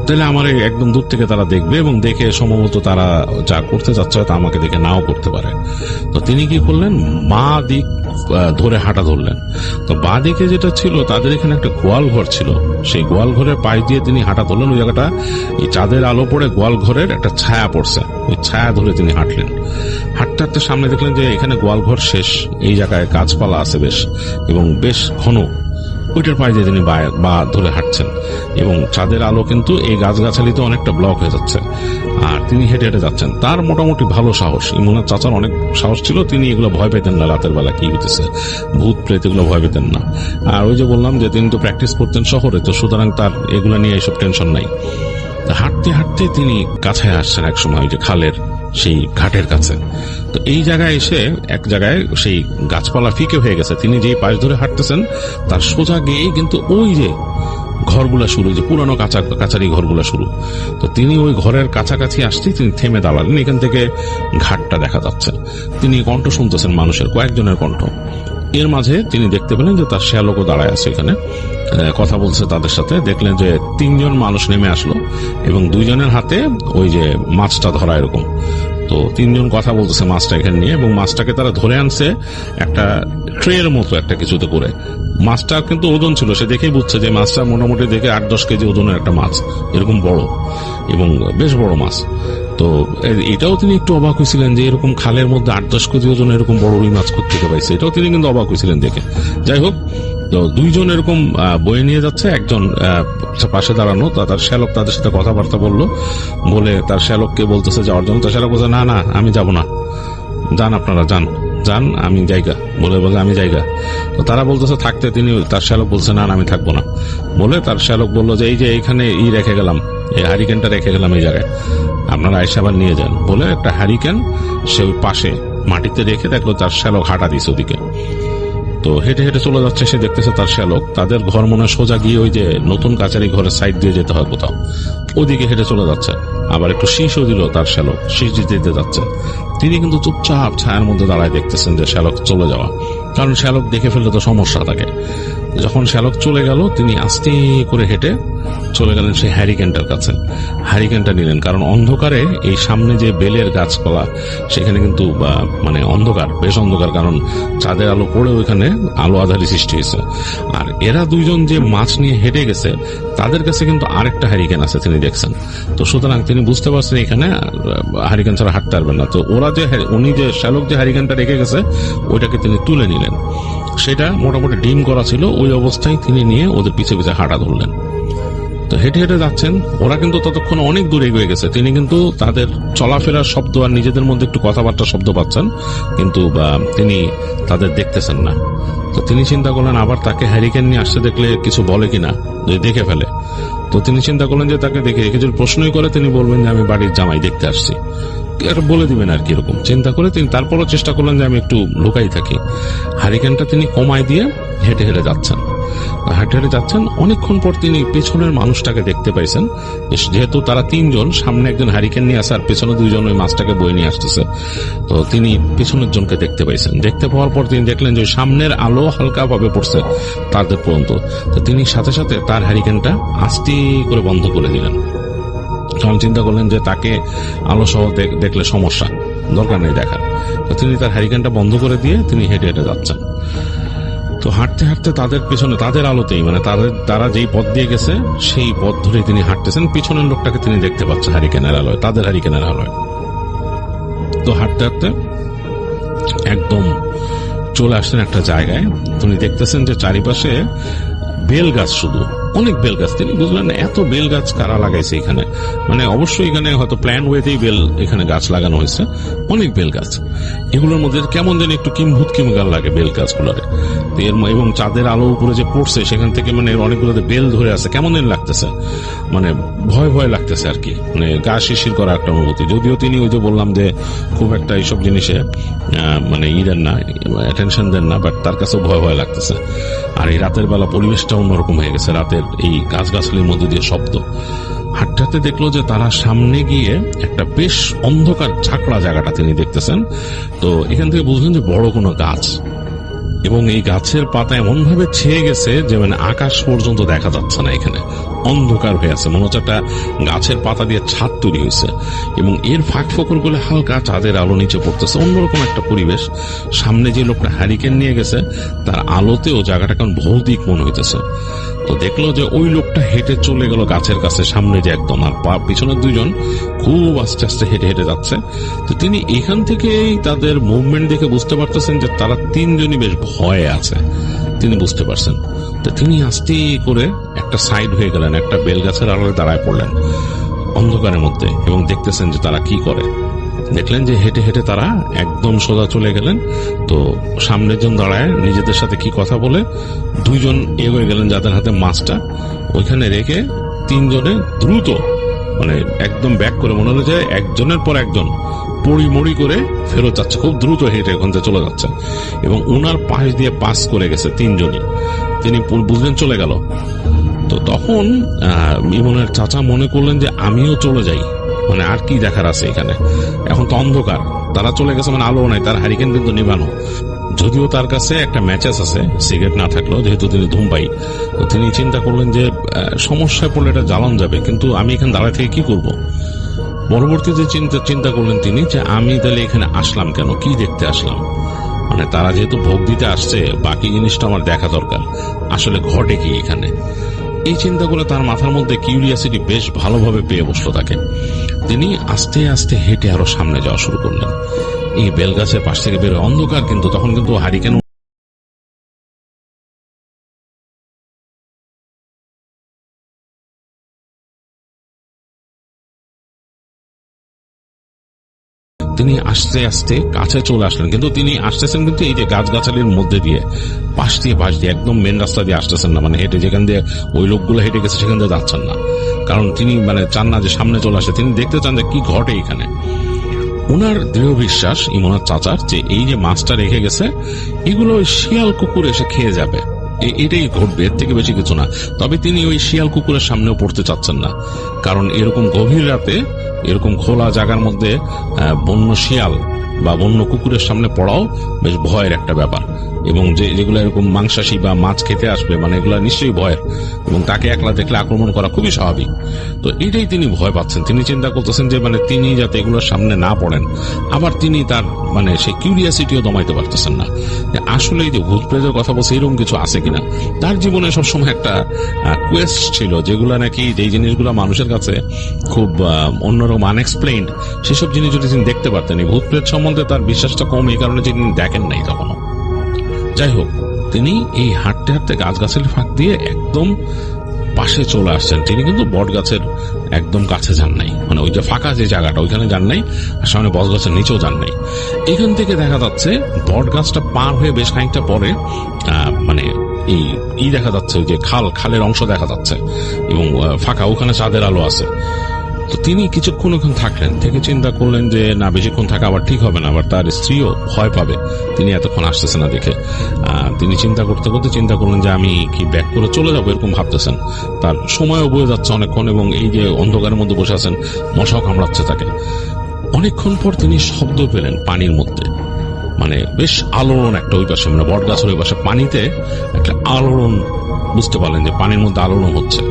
তাহলে আমার একদম দূর থেকে তারা দেখবে, এবং দেখে সম্ভবত তারা যা করতে যাচ্ছে হয়তো আমাকে দেখে নাও করতে পারে। তো তিনি কি করলেন, বাঁ দিক ধরে হাঁটা ধরলেন। তো বাঁ দিকে যেটা ছিল তাদের এখানে একটা গোয়াল ঘর ছিল, সেই গোয়াল ঘরের পাশ দিয়ে তিনি হাঁটা ধরলেন। ওই জায়গাটা এই চাঁদের আলো পড়ে গোয়াল ঘরের একটা ছায়া পড়ছে, ওই ছায়া ধরে তিনি হাঁটলেন। হাঁটতে হাঁটতে সামনে দেখলেন যে এখানে গোয়াল ঘর শেষ, এই জায়গায় গাছপালা আছে বেশ, এবং বেশ ঘন। ওইটার পায়ে দিয়ে তিনি বা ধরে হাঁটছেন, এবং চাঁদের আলো কিন্তু এই গাছগাছালিতে অনেকটা ব্লক হয়ে যাচ্ছে, আর তিনি হেঁটে হেঁটে যাচ্ছেন। তার মোটামুটি ভালো সাহস, ইমনের চাচার অনেক সাহস ছিল, তিনি এগুলো ভয় পেতেন না, রাতের বেলা কি হইতেছে ভূত প্রেত এগুলো ভয় পেতেন না। আর ওই যে বললাম যে তিনি তো প্র্যাকটিস করতেন শহরে, তো সুতরাং তার এগুলো নিয়ে এইসব টেনশন নাই। হাঁটতে হাঁটতে তিনি কাছে আসছেন এক সময় ওই যে খালের সেই ঘাটের কাছে। তো এই জায়গায় এসে এক জায়গায় সেই গাছপালা ফিকে হয়ে গেছে, তিনি যেই পাশ ধরে হাঁটতেছেন তার সোজা গিয়েই কিন্তু ওই যে ঘরগুলা শুরু, যে পুরানো কাছারি ঘরগুলা শুরু। তো তিনি ওই ঘরের কাছাকাছি আসতেই তিনি থেমে দাঁড়ালেন। এখান থেকে ঘাটটা দেখা যাচ্ছে, তিনি কণ্ঠ শুনতেছেন মানুষের, কয়েকজনের কণ্ঠ। এর মাঝে তিনি দেখতে পেলেন যে তার শ্যালকও দাঁড়ায় আছে এখানে, কথা বলছে তাদের সাথে। দেখলেন যে 3 জন মানুষ নেমে আসলো, এবং 2 জনের হাতে ওই যে মাছটা ধরা এরকম। তো 3 জন কথা বলতেছে মাছটা এখানে নিয়ে, এবং মাছটাকে তারা ধরে আনছে একটা ট্রের মতো একটা কিছুতে করে। মাছটা কিন্তু ওজন ছিল, সে দেখেই বুঝছে যে মাছটা মোটামুটি দেখে 8-10 কেজি ওজনের একটা মাছ, এরকম বড় এবং বেশ বড় মাছ। তো এটাও তিনি একটু অবাক হয়েছিলেন যে এরকম খালের মধ্যে 8-10 কেজি ওজন এরকম বড় রুই মাছ কোত্থেকে পাইছে, এটাও তিনি কিন্তু অবাক হয়েছিলেন দেখে। যাই হোক, তো 2 জন এরকম বয়ে নিয়ে যাচ্ছে, একজন পাশে দাঁড়ানো, তার শ্যালক তাদের সাথে কথাবার্তা বলে তার শ্যালককে বলতেছে যাওয়ার জন্য। তার শ্যালক বলছে না না আমি যাব না, যান আপনারা যান, আমি জায়গা বলে আমি জায়গা। তো তারা বলতেছে থাকতে, তিনি তার শ্যালক বলছে না আমি থাকবো না বলে। তার শ্যালক বললো যে এই যে এইখানে রেখে গেলাম, এই হারিকেনটা রেখে গেলাম এই জায়গায়, আপনারা আইসা আবার নিয়ে যান বলে একটা হারিকেন সে ওই পাশে মাটিতে রেখে দেখলো তার শ্যালক হাঁটা দিছে ওদিকে। তো হেঁটে হেঁটে চলে যাচ্ছে, সে দেখতেছে তার শ্যালক, তাদের ঘর মনে সোজা গিয়ে ওই যে নতুন কাচারি ঘরের সাইড দিয়ে যেতে হয় কোথাও, ওদিকে হেঁটে চলে যাচ্ছে। আবার একটু শীষও দিল তার শ্যালক, শীষ দিতে যাচ্ছে। তিনি কিন্তু চুপচাপ ছায়ার মধ্যে দাঁড়ায় দেখতেছেন যে শ্যালক চলে যাওয়া, কারণ শ্যালক দেখে ফেললে তো সমস্যা থাকে। যখন শ্যালক চলে গেল, তিনি আস্তে করে হেঁটে চলে গেলেন সেই হ্যারিকেনটার কাছে। হ্যারিকেনটা নিলেন, কারণ অন্ধকারে এই সামনে যে বেলের গাছপালা সেখানে কিন্তু মানে অন্ধকার, বেশ অন্ধকার, কারণ চাঁদের আলো পড়ে ওইখানে আলো আধারি সৃষ্টি হয়েছে। আর এরা 2 জন যে মাছ নিয়ে হেঁটে গেছে তাদের কাছে কিন্তু আরেকটা হ্যারিকেন আছে তিনি দেখছেন। তো সুতরাং তিনি বুঝতে পারছেন এখানে হ্যারিকেন ছাড়া হাঁটতে পারবেন না। তো উনি যে শ্যালক যে হ্যারিকেনটা রেখে গেছে ওইটাকে তিনি তুলে নিলেন, সেটা মোটামুটি ডিম করা ছিল। ওই অবস্থায় তিনি নিয়ে ওদের পিছে পিছে হাঁটা ধরলেন। তো হেঁটে হেঁটে যাচ্ছেন, ওরা কিন্তু ততক্ষণ অনেক দূরে এগিয়ে গেছে। তিনি কিন্তু তাদের চলাফেরার শব্দ আর নিজেদের মধ্যে একটু কথাবার্তা শব্দ পাচ্ছেন, কিন্তু তিনি তাদের দেখতেছেন না। তো তিনি চিন্তা করলেন আবার তাকে হ্যারিকেন নিয়ে আসতে দেখলে কিছু বলে কিনা, যদি দেখে ফেলে। তো তিনি চিন্তা করলেন যে তাকে দেখে যদি প্রশ্নই করে তিনি বলবেন যে আমি বাড়ির জামাই দেখতে আসছি, এটা বলে দিবেন আর কি। এরকম চিন্তা করে তিনি তারপরও চেষ্টা করলেন যে আমি একটু লুকাই থাকি। হ্যারিকেনটা তিনি কমায় দিয়ে হেঁটে হেঁটে যাচ্ছেন। হাঁটে হেঁটে যাচ্ছেন, অনেকক্ষণ পর তিনি পেছনের মানুষটাকে দেখতে পাইছেন। যেহেতু তারা 3 জন, সামনে একজন হ্যারিকেন নিয়ে আসে আর পেছনে 2 জন ওই মাছটাকে বয়ে নিয়ে আসতেছে। তো তিনি পেছনের জনকে দেখতে পাইছেন। দেখতে পাওয়ার পর তিনি দেখলেন যে সামনের আলো হালকা ভাবে পড়ছে তাদের পর্যন্ত। তো তিনি সাথে সাথে তার হ্যারিকেনটা আস্তে করে বন্ধ করে দিলেন, কারণ চিন্তা করলেন যে তাকে আলো সহ দেখলে সমস্যা। দরকার নেই দেখার। তো তিনি তার হ্যারিকেনটা বন্ধ করে দিয়ে তিনি হেঁটে হেঁটে যাচ্ছেন। তো হাঁটতে হাঁটতে তাদের পেছনে, তাদের আলোতেই, মানে তারা যেই পথ দিয়ে গেছে সেই পথ ধরে তিনি হাঁটতেছেন। পিছনের লোকটাকে তিনি দেখতে পাচ্ছেন হ্যারিকেনের আলোয়, তাদের হ্যারিকেনের আলোয়। তো হাঁটতে হাঁটতে একদম চলে আসছেন একটা জায়গায়। তিনি দেখতেছেন যে চারিপাশে বেল গাছ, শুধু অনেক বেল গাছ। তিনি বুঝলেন এত বেল গাছ কারা লাগাইছে এখানে, মানে অবশ্যই এখানে হয়তো প্ল্যান ওয়েতেই এখানে গাছ লাগানো হয়েছে, অনেক বেল গাছ। এগুলোর মধ্যে কেমন যেন একটু কিম্ভূত কিমগাল লাগে বেল গাছগুলোরে। এবং চাঁদের আলো উপরে যে পড়ছে সেখান থেকে মানে অনেকগুলোতে বেল ধরে আছে, কেমন যেন লাগতেছে, মানে ভয় ভয় লাগতেছে আর কি, মানে গা শিরশির করা একটা অনুভূতি। যদিও তিনি ওই যে বললাম যে খুব একটা এইসব জিনিসে মানে দেন না, অ্যাটেনশন দেন না, বাট তার কাছেও ভয় ভয় লাগতেছে। আর এই রাতের বেলা পরিবেশটা অন্যরকম হয়ে গেছে, রাতের এই গাছগাছালির মধ্যে দিয়ে শব্দ। হাঁটতে হাঁটতে দেখলো যে তারা সামনে গিয়ে একটা বেশ অন্ধকার ঝাঁকড়া জায়গাটা তিনি দেখতেছেন। তো এখান থেকে বুঝলেন যে বড় কোনো গাছ, এবং এই গাছের পাতা এমন ভাবে ছেয়ে গেছে যে মানে আকাশ পর্যন্ত দেখা যাচ্ছে না, এখানে অন্ধকার হয়ে আছে, মনে হচ্ছে একটা গাছের পাতা দিয়ে ছাদ তৈরি হয়েছে, এবং এর ফাঁক ফোকর গুলো হালকা চাঁদের আলো নিচে পড়তেছে, অন্যরকম একটা পরিবেশ। সামনে যে লোকটা হ্যারিকেন নিয়ে গেছে তার আলোতেও জায়গাটা কেমন ভৌতিক মনে হইতেছে। তো দেখলো যে ওই লোকটা হেঁটে চলে গেল গাছের কাছে, সামনে যে একদম, আর পিছনের দুইজন খুব আস্তে আস্তে হেঁটে হেঁটে যাচ্ছে। তো তিনি এখান থেকেই তাদের মুভমেন্ট দেখে বুঝতে পারতেছেন যে তারা তিনজনই বেশ ভয়ে আছে, তিনি বুঝতে পারছেন। তো তিনি আস্তে করে একটা সাইড হয়ে গেলেন, একটা বেল গাছের আড়ালে দাঁড়ায় পড়লেন অন্ধকারের মধ্যে, এবং দেখতেছেন যে তারা কি করে। দেখলেন যে হেঁটে হেঁটে তারা একদম সোজা চলে গেলেন। তো সামনের জন দাঁড়ায় নিজেদের সাথে কি কথা বলে, দুইজন এগোয় গেলেন যাদের হাতে মাছটা, ওইখানে রেখে তিনজনে দ্রুত মানে একদম ব্যাক করে, মনে হলো যে একজনের পর একজন পড়ি করে ফেরত যাচ্ছে, খুব দ্রুত হেঁটে ওখান থেকে চলে যাচ্ছে, এবং ওনার পাশ দিয়ে পাস করে গেছে তিনজনই। তিনি বুঝলেন চলে গেল। তো তখন ইমনের চাচা মনে করলেন যে আমিও চলে যাই, মানে আর কি দেখার আছে এখানে, এখন তো অন্ধকার, তারা চলে গেছে, মানে আলো নাই, তার হ্যারিকেন কিন্তু নিবানো। যদিও তার কাছে একটা ম্যাচেস আছে, সিগারেট না থাকলেও, যেহেতু তিনি ধূমপায়ী। তো তিনি চিন্তা করলেন যে সমস্যায় পড়লে এটা জ্বালানো যাবে, কিন্তু আমি এখানে দাঁড়ায় থেকে কি করব। পরবর্তীতে চিন্তা করলেন তিনি যে আমি তাহলে এখানে আসলাম কেন, কি দেখতে আসলাম, মানে তারা যেহেতু ভোগ দিতে আসছে, বাকি জিনিসটা আমার দেখা দরকার, আসলে ঘটে কি এখানে। এই চিন্তা করে তার মাথার মধ্যে কিউরিয়াসিটি বেশ ভালোভাবে পেয়ে বসলো তাকে। তিনি আস্তে আস্তে হেঁটে আরো সামনে যাওয়া শুরু করলেন। এই বেলগাছের পাশ থেকে বেরোয় অন্ধকার, কিন্তু তখন কিন্তু হ্যারিকেন তিনি আস্তে আস্তে কাছে চলে আসলেন, কিন্তু তিনি আসতেছেন কিন্তু এই যে গাছগাছালির মধ্যে দিয়ে, পাশ দিয়ে একদম মেন রাস্তা দিয়ে আসতেছেন না, মানে হেঁটে যেখান দিয়ে ওই লোকগুলো হেঁটে গেছে সেখান দিয়ে যাচ্ছেন না, কারণ তিনি মানে চান না যে সামনে চলে আসে, তিনি দেখতে চান যে কি ঘটে এখানে। ওনার দৃঢ় বিশ্বাস ইমনের চাচার যে এই যে মাছটা রেখে গেছে এগুলো ওই শিয়াল কুকুর এসে খেয়ে যাবে, এটাই ঘটবে, এর থেকে বেশি কিছু না। তবে তিনি ওই শিয়াল কুকুরের সামনেও পড়তে চাচ্ছেন না, কারণ এরকম গভীর রাতে এরকম খোলা জায়গার মধ্যে বন্য শিয়াল বা বন্য কুকুরের সামনে পড়াও বেশ ভয়ের একটা ব্যাপার, এবং যেগুলো এরকম মাংসাশী বা মাছ খেতে আসবে, মানে এগুলো নিশ্চয়ই ভয়ের, এবং তাকে একলা দেখলে আক্রমণ করা খুবই স্বাভাবিক। তো এটাই তিনি ভয় পাচ্ছেন। তিনি চিন্তা করতেছেন যে মানে তিনি যাতে এগুলোর সামনে না পড়েন, আবার তিনি তার মানে সেই কিউরিয়াসিটিও দমাইতে পারতেছেন না যে আসলে এই যে ভূত প্রেতের কথা বলছে এরকম কিছু আছে কিনা। তার জীবনে সবসময় একটা কোয়েস্ট ছিল, যেগুলো নাকি যেই জিনিসগুলো মানুষের কাছে খুব অন্যরকম আনএক্সপ্লেইনড, সেসব জিনিস যদি তিনি দেখতে পারতেন। এই ভূত প্রেত সম্বন্ধে তার বিশ্বাসটা কম, এই কারণে তিনি দেখেন নাই তখনও। যাই হোক, তিনি এই হাঁটতে হাঁটতে গাছগাছালি ফাঁক দিয়ে একদম পাশে চলে আসছেন। তিনি কিন্তু বট গাছের একদম কাছে যান নাই, মানে ওই যে ফাঁকা যে জায়গাটা ওইখানে যান নাই, আর সামনে বট গাছের নিচেও যান নাই। এখান থেকে দেখা যাচ্ছে বট গাছটা পার হয়ে বেশ খানিকটা পরে মানে এই দেখা যাচ্ছে ওই যে খালের অংশ দেখা যাচ্ছে, এবং ফাঁকা, ওখানে চাঁদের আলো আছে। তো তিনি কিছুক্ষণ ওখানে থাকলেন, থেকে চিন্তা করলেন যে না, বেশিক্ষণ থাকা আবার ঠিক হবে না, আবার তার স্ত্রীও ভয় পাবে তিনি এতক্ষণ আসতেছে না দেখে। তিনি চিন্তা করলেন যে আমি কি ব্যাক করে চলে যাবো, এরকম ভাবতেছেন। তার সময়ও বয়ে যাচ্ছে অনেকক্ষণ, এবং এই যে অন্ধকারের মধ্যে বসে আছেন, মশাও কামড়াচ্ছে তাকে। অনেকক্ষণ পর তিনি শব্দ পেলেন পানির মধ্যে, মানে বেশ আলোড়ন একটা, ওই পাশে মানে বট গাছের ওই পাশে পানিতে একটা আলোড়ন, বুঝতে পারলেন যে পানির মধ্যে আলোড়ন হচ্ছে।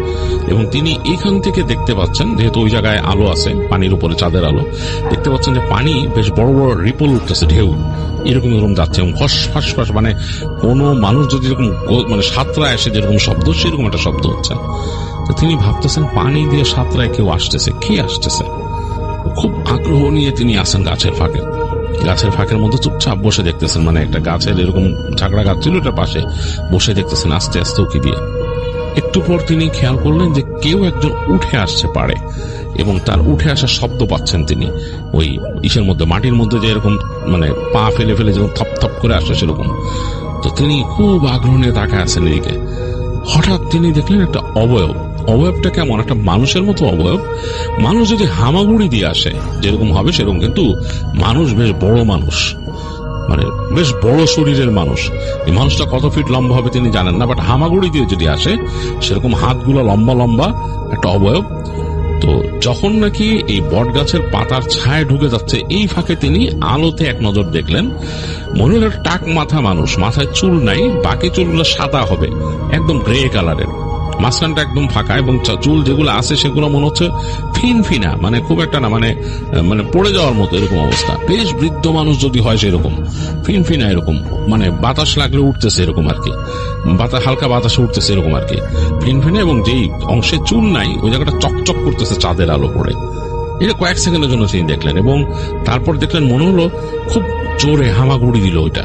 এবং তিনি এখান থেকে দেখতে পাচ্ছেন, যেহেতু ওই জায়গায় আলো আছে, পানির উপরে চাঁদের আলো, দেখতে পাচ্ছেন যে পানি বেশ বড় বড় রিপল উঠতেছে, ঢেউ এরকম এরকম যাচ্ছে, এবং ফস ফস ফস, মানে কোনো মানুষ যদি এরকম মানে সাঁতরায় আসে যেরকম শব্দ, সেরকম একটা শব্দ হচ্ছে। তো তিনি ভাবতেছেন পানি দিয়ে সাঁতরায় কেউ আসতেছে, কে আসতেছে। খুব আগ্রহ নিয়ে তিনি আসেন গাছের ফাঁকে, গাছের ফাঁকের মধ্যে চুপচাপ বসে দেখতেছেন, মানে একটা গাছের এরকম ঝাঁকড়া গাছ ছিল, ওটার পাশে বসে দেখতেছেন আস্তে আস্তে উকি দিয়ে। একটু পর তিনি খেয়াল করলেন যে কেউ একজন উঠে আসছে পাড়ে, এবং তার উঠে আসার শব্দ পাচ্ছেন তিনি ওই ইসের মধ্যে, মাটির মধ্যে যে এরকম মানে পা ফেলে ফেলে যেরকম থপ থপ করে আসে সেরকম। তো তিনি খুব আগ্রহ নিয়ে তাকায় আছেন এদিকে। হঠাৎ তিনি দেখলেন একটা অবয়ব। অবয়বটা কেমন, একটা মানুষের মতো অবয়ব। মানুষ যদি হামাগুড়ি দিয়ে আসে যেরকম হবে সেরকম, কিন্তু মানুষ বেশ বড় মানুষ, মানে বেশ বড় শরীরের মানুষ। এই মানুষটা কত ফিট লম্বা হবে তিনি জানেন না, বাট হামাগুড়ি দিয়ে যদি আসে সেরকম হাতগুলো লম্বা লম্বা একটা অবয়ব। তো যখন নাকি এই বট গাছের পাতার ছায় ঢুকে যাচ্ছে, এই ফাঁকে তিনি আলোতে এক নজর দেখলেন, মনে হলো টাক মাথা মানুষ, মাথায় চুল নাই, বাকি চুলগুলো সাদা হবে, একদম গ্রে কালারের, মাঝখানটা একদম ফাঁকা, এবং চুল যেগুলো আছে সেগুলো মনে হচ্ছে ফিনফিনা, মানে খুব একটা না, মানে মানে পড়ে যাওয়ার মতো এরকম অবস্থা। বেশ বৃদ্ধ মানুষ যদি হয় সেরকম ফিনফিনা, এরকম মানে বাতাস লাগলে উঠতেছে এরকম আর কি, হালকা বাতাসে উঠতেছে এরকম আর কি, ফিনফিনা। এবং যেই অংশে চুল নাই ওই জায়গাটা চকচক করতেছে চাঁদের আলো পড়ে। এটা কয়েক সেকেন্ডের জন্য তিনি দেখলেন, এবং তারপর দেখলেন মনে হলো খুব জোরে হামাগুড়ি দিল ওইটা।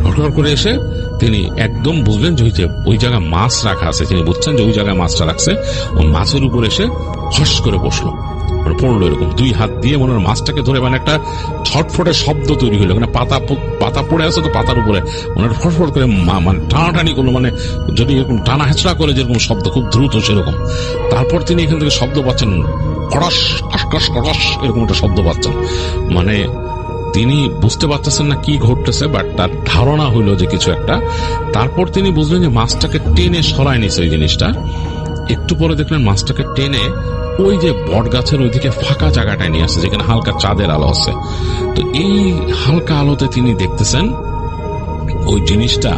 হঠাৎ করে এসে তিনি একদম বুঝলেন যে ওই জায়গায় মাছ রাখা আছে, তিনি বুঝছেন যে ওই জায়গায় মাছটা রাখছে। ওই মাছের উপর এসে হস করে বসলো, পড়লো এরকম, দুই হাত দিয়ে মনে হয় মাছটাকে ধরে, মানে একটা ছটফটে শব্দ তৈরি হলো, মানে পাতা পড়ে আছে তো পাতার উপরে মনে হয় ফটফট করে মানে টানাটানি করলো, মানে যদি এরকম টানা হেঁচড়া করে যেরকম শব্দ, খুব দ্রুত সেরকম। তারপর তিনি এখান থেকে শব্দ পাচ্ছেন, কড়াস কস কড়াস এরকম একটা শব্দ পাচ্ছেন, মানে তিনি বুঝতে পারতেছেন না কি ঘটতেছে, বাট তার ধারণা হইলো যে কিছু একটা। তারপর তিনি বুঝলেন যে মাছটাকে টেনে সরায় নিছে ওই জিনিসটা। একটু পরে দেখলেন মাছটাকে টেনে ওই যে বট গাছের ওইদিকে ফাঁকা জায়গাটায় নিয়ে আসছে, যেখানে হালকা চাঁদের আলো আছে। তো এই হালকা আলোতে তিনি দেখতেছেন ওই জিনিসটা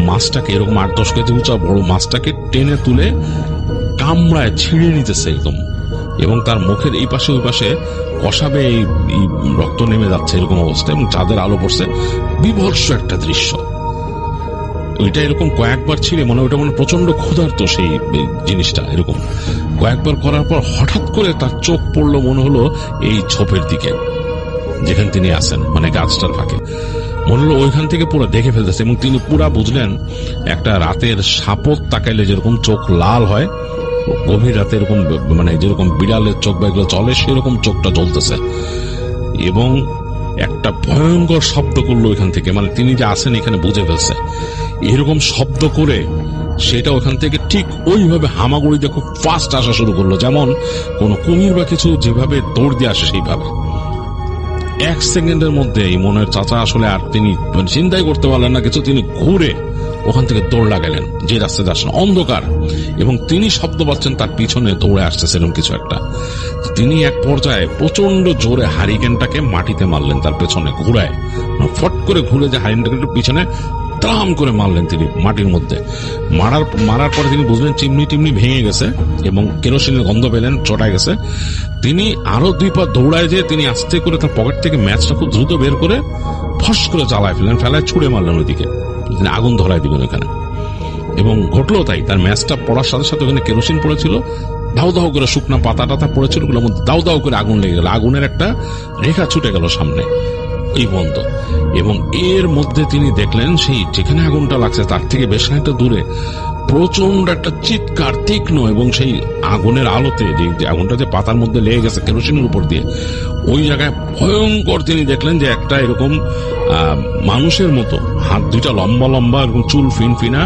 মাছটাকে, এরকম 8-10 কেজি উঁচা বড় মাছটাকে টেনে তুলে কামড়ায় ছিঁড়ে নিতেছে একদম, এবং তার মুখের এই পাশে ওই পাশে কষাবে এই রক্ত নেমে যাচ্ছে এরকম অবস্থা, এবং চাঁদের আলো পড়ছে। বিভৎস একটা দৃশ্য। ওইটা এরকম কয়েকবার ছিঁড়ে মনে ওটা মনে প্রচন্ড ক্ষুধার্ত সেই জিনিসটা, এরকম কয়েকবার করার পর হঠাৎ করে তার চোখ পড়লো মনে হলো এই ঝোপের দিকে যেখানে তিনি আছেন, মানে গাছটার ফাঁকে। মনে হলো ওইখান থেকে পুরো দেখে ফেলতেছে, এবং তিনি পুরা বুঝলেন একটা রাতের সাপত তাকাইলে যেরকম চোখ লাল হয়, গভীর রাতে এরকম, মানে যেরকম বিড়ালের চোখ বা এগুলো চলে সেরকম চোখটা জ্বলতেছে। এবং একটা ভয়ঙ্কর শব্দ করলো ওইখান থেকে, মানে তিনি যে আছেন এখানে বুঝে ফেলছে। এরকম শব্দ করে সেটা ওখান থেকে ঠিক ওইভাবে হামাগুড়ি দিয়ে খুব ফাস্ট আসা শুরু করলো, যেমন কোন কুমির বা কিছু যেভাবে দৌড় দিয়ে আসে সেইভাবে। 1 সেকেন্ডের মধ্যে এই মনের চাচা আসলে আর তিনি চিন্তাই করতে পারলেন না কিছু, তিনি ঘুরে ওখান থেকে দৌড় লাগালেন যে রাস্তায় আসছেন, অন্ধকার, এবং তিনি শব্দ পাচ্ছেন তার পিছনে দৌড়ে আসছে সেরকম কিছু একটা। তিনি এক পর্যায়ে প্রচন্ড জোরে হারিকেনটাকে মাটিতে মারলেন তার পেছনে ঘুরায়, ফট করে ঘুরে যে হারিকেনটাকে পিছনে দাম করে মারলেন তিনি মাটির মধ্যে। মারার পরে তিনি বুঝলেন চিমনি টিমনি ভেঙে গেছে, এবং কেরোসিনের গন্ধ পেলেন, চটায় গেছে। তিনি আরো 2 পা দৌড়ায় যে তিনি আস্তে করে তার পকেট থেকে ম্যাচটা খুব দ্রুত বের করে ফস করে জ্বালায় ফেললেন, ফেলায় ছুড়ে মারলেন ওইদিকে, তিনি আগুন ধরায় দিবেন ওখানে। এবং ঘটলো তাই, তার ম্যাচটা পড়ার সাথে সাথে ওখানে কেরোসিন পড়েছিল, দাউ দাউ করে শুকনা পাতা টাতা পড়েছিল, ওগুলোর মধ্যে দাউ দাউ করে আগুন লেগে গেল, আগুনের একটা রেখা ছুটে গেল সামনে এই বন্ধ। এবং এর মধ্যে তিনি দেখলেন সেই যেখানে আগুনটা লাগছে তার থেকে বেশ খানিকটা দূরে প্রচন্ড একটা চিৎকার তীক্ষ্ণ, এবং সেই আগুনের আলোতে যে আগুনটা যে পাতার মধ্যে লেগে গেছে কেরোসিনের উপর দিয়ে, ওই জায়গায় ভয়ঙ্কর তিনি দেখলেন যে একটা এরকম মানুষের মতো হাত দুইটা লম্বা লম্বা, এরকম চুল ফিনফিনা,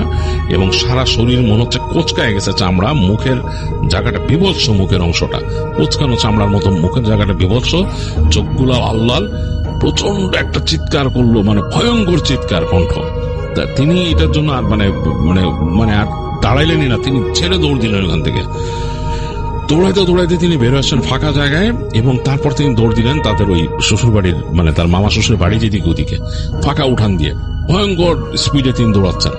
এবং সারা শরীর মনে হচ্ছে কোচকায় গেছে চামড়া, মুখের জায়গাটা বিভৎস, মুখের অংশটা কোচকানো চামড়ার মতো, মুখের জায়গাটা বিভৎস, চোখগুলো লাল লাল, প্রচন্ড একটা চিৎকার করলো, মানে ভয়ঙ্কর চিৎকার কণ্ঠ। তা তিনি এটার জন্য আর মানে মানে মানে আর দাঁড়াইলেনই না, তিনি ছেড়ে দৌড় দিলেন ওখান থেকে। দৌড়াইতে দৌড়াইতে তিনি বের আসছেন ফাঁকা জায়গায়, এবং তারপর তিনি দৌড় দিলেন তাদের ওই শ্বশুর বাড়ির, মানে তার মামা শ্বশুর বাড়ি যেদিকে ওদিকে ফাঁকা উঠান দিয়ে ভয়ঙ্কর স্পিডে তিনি দৌড়াচ্ছেন।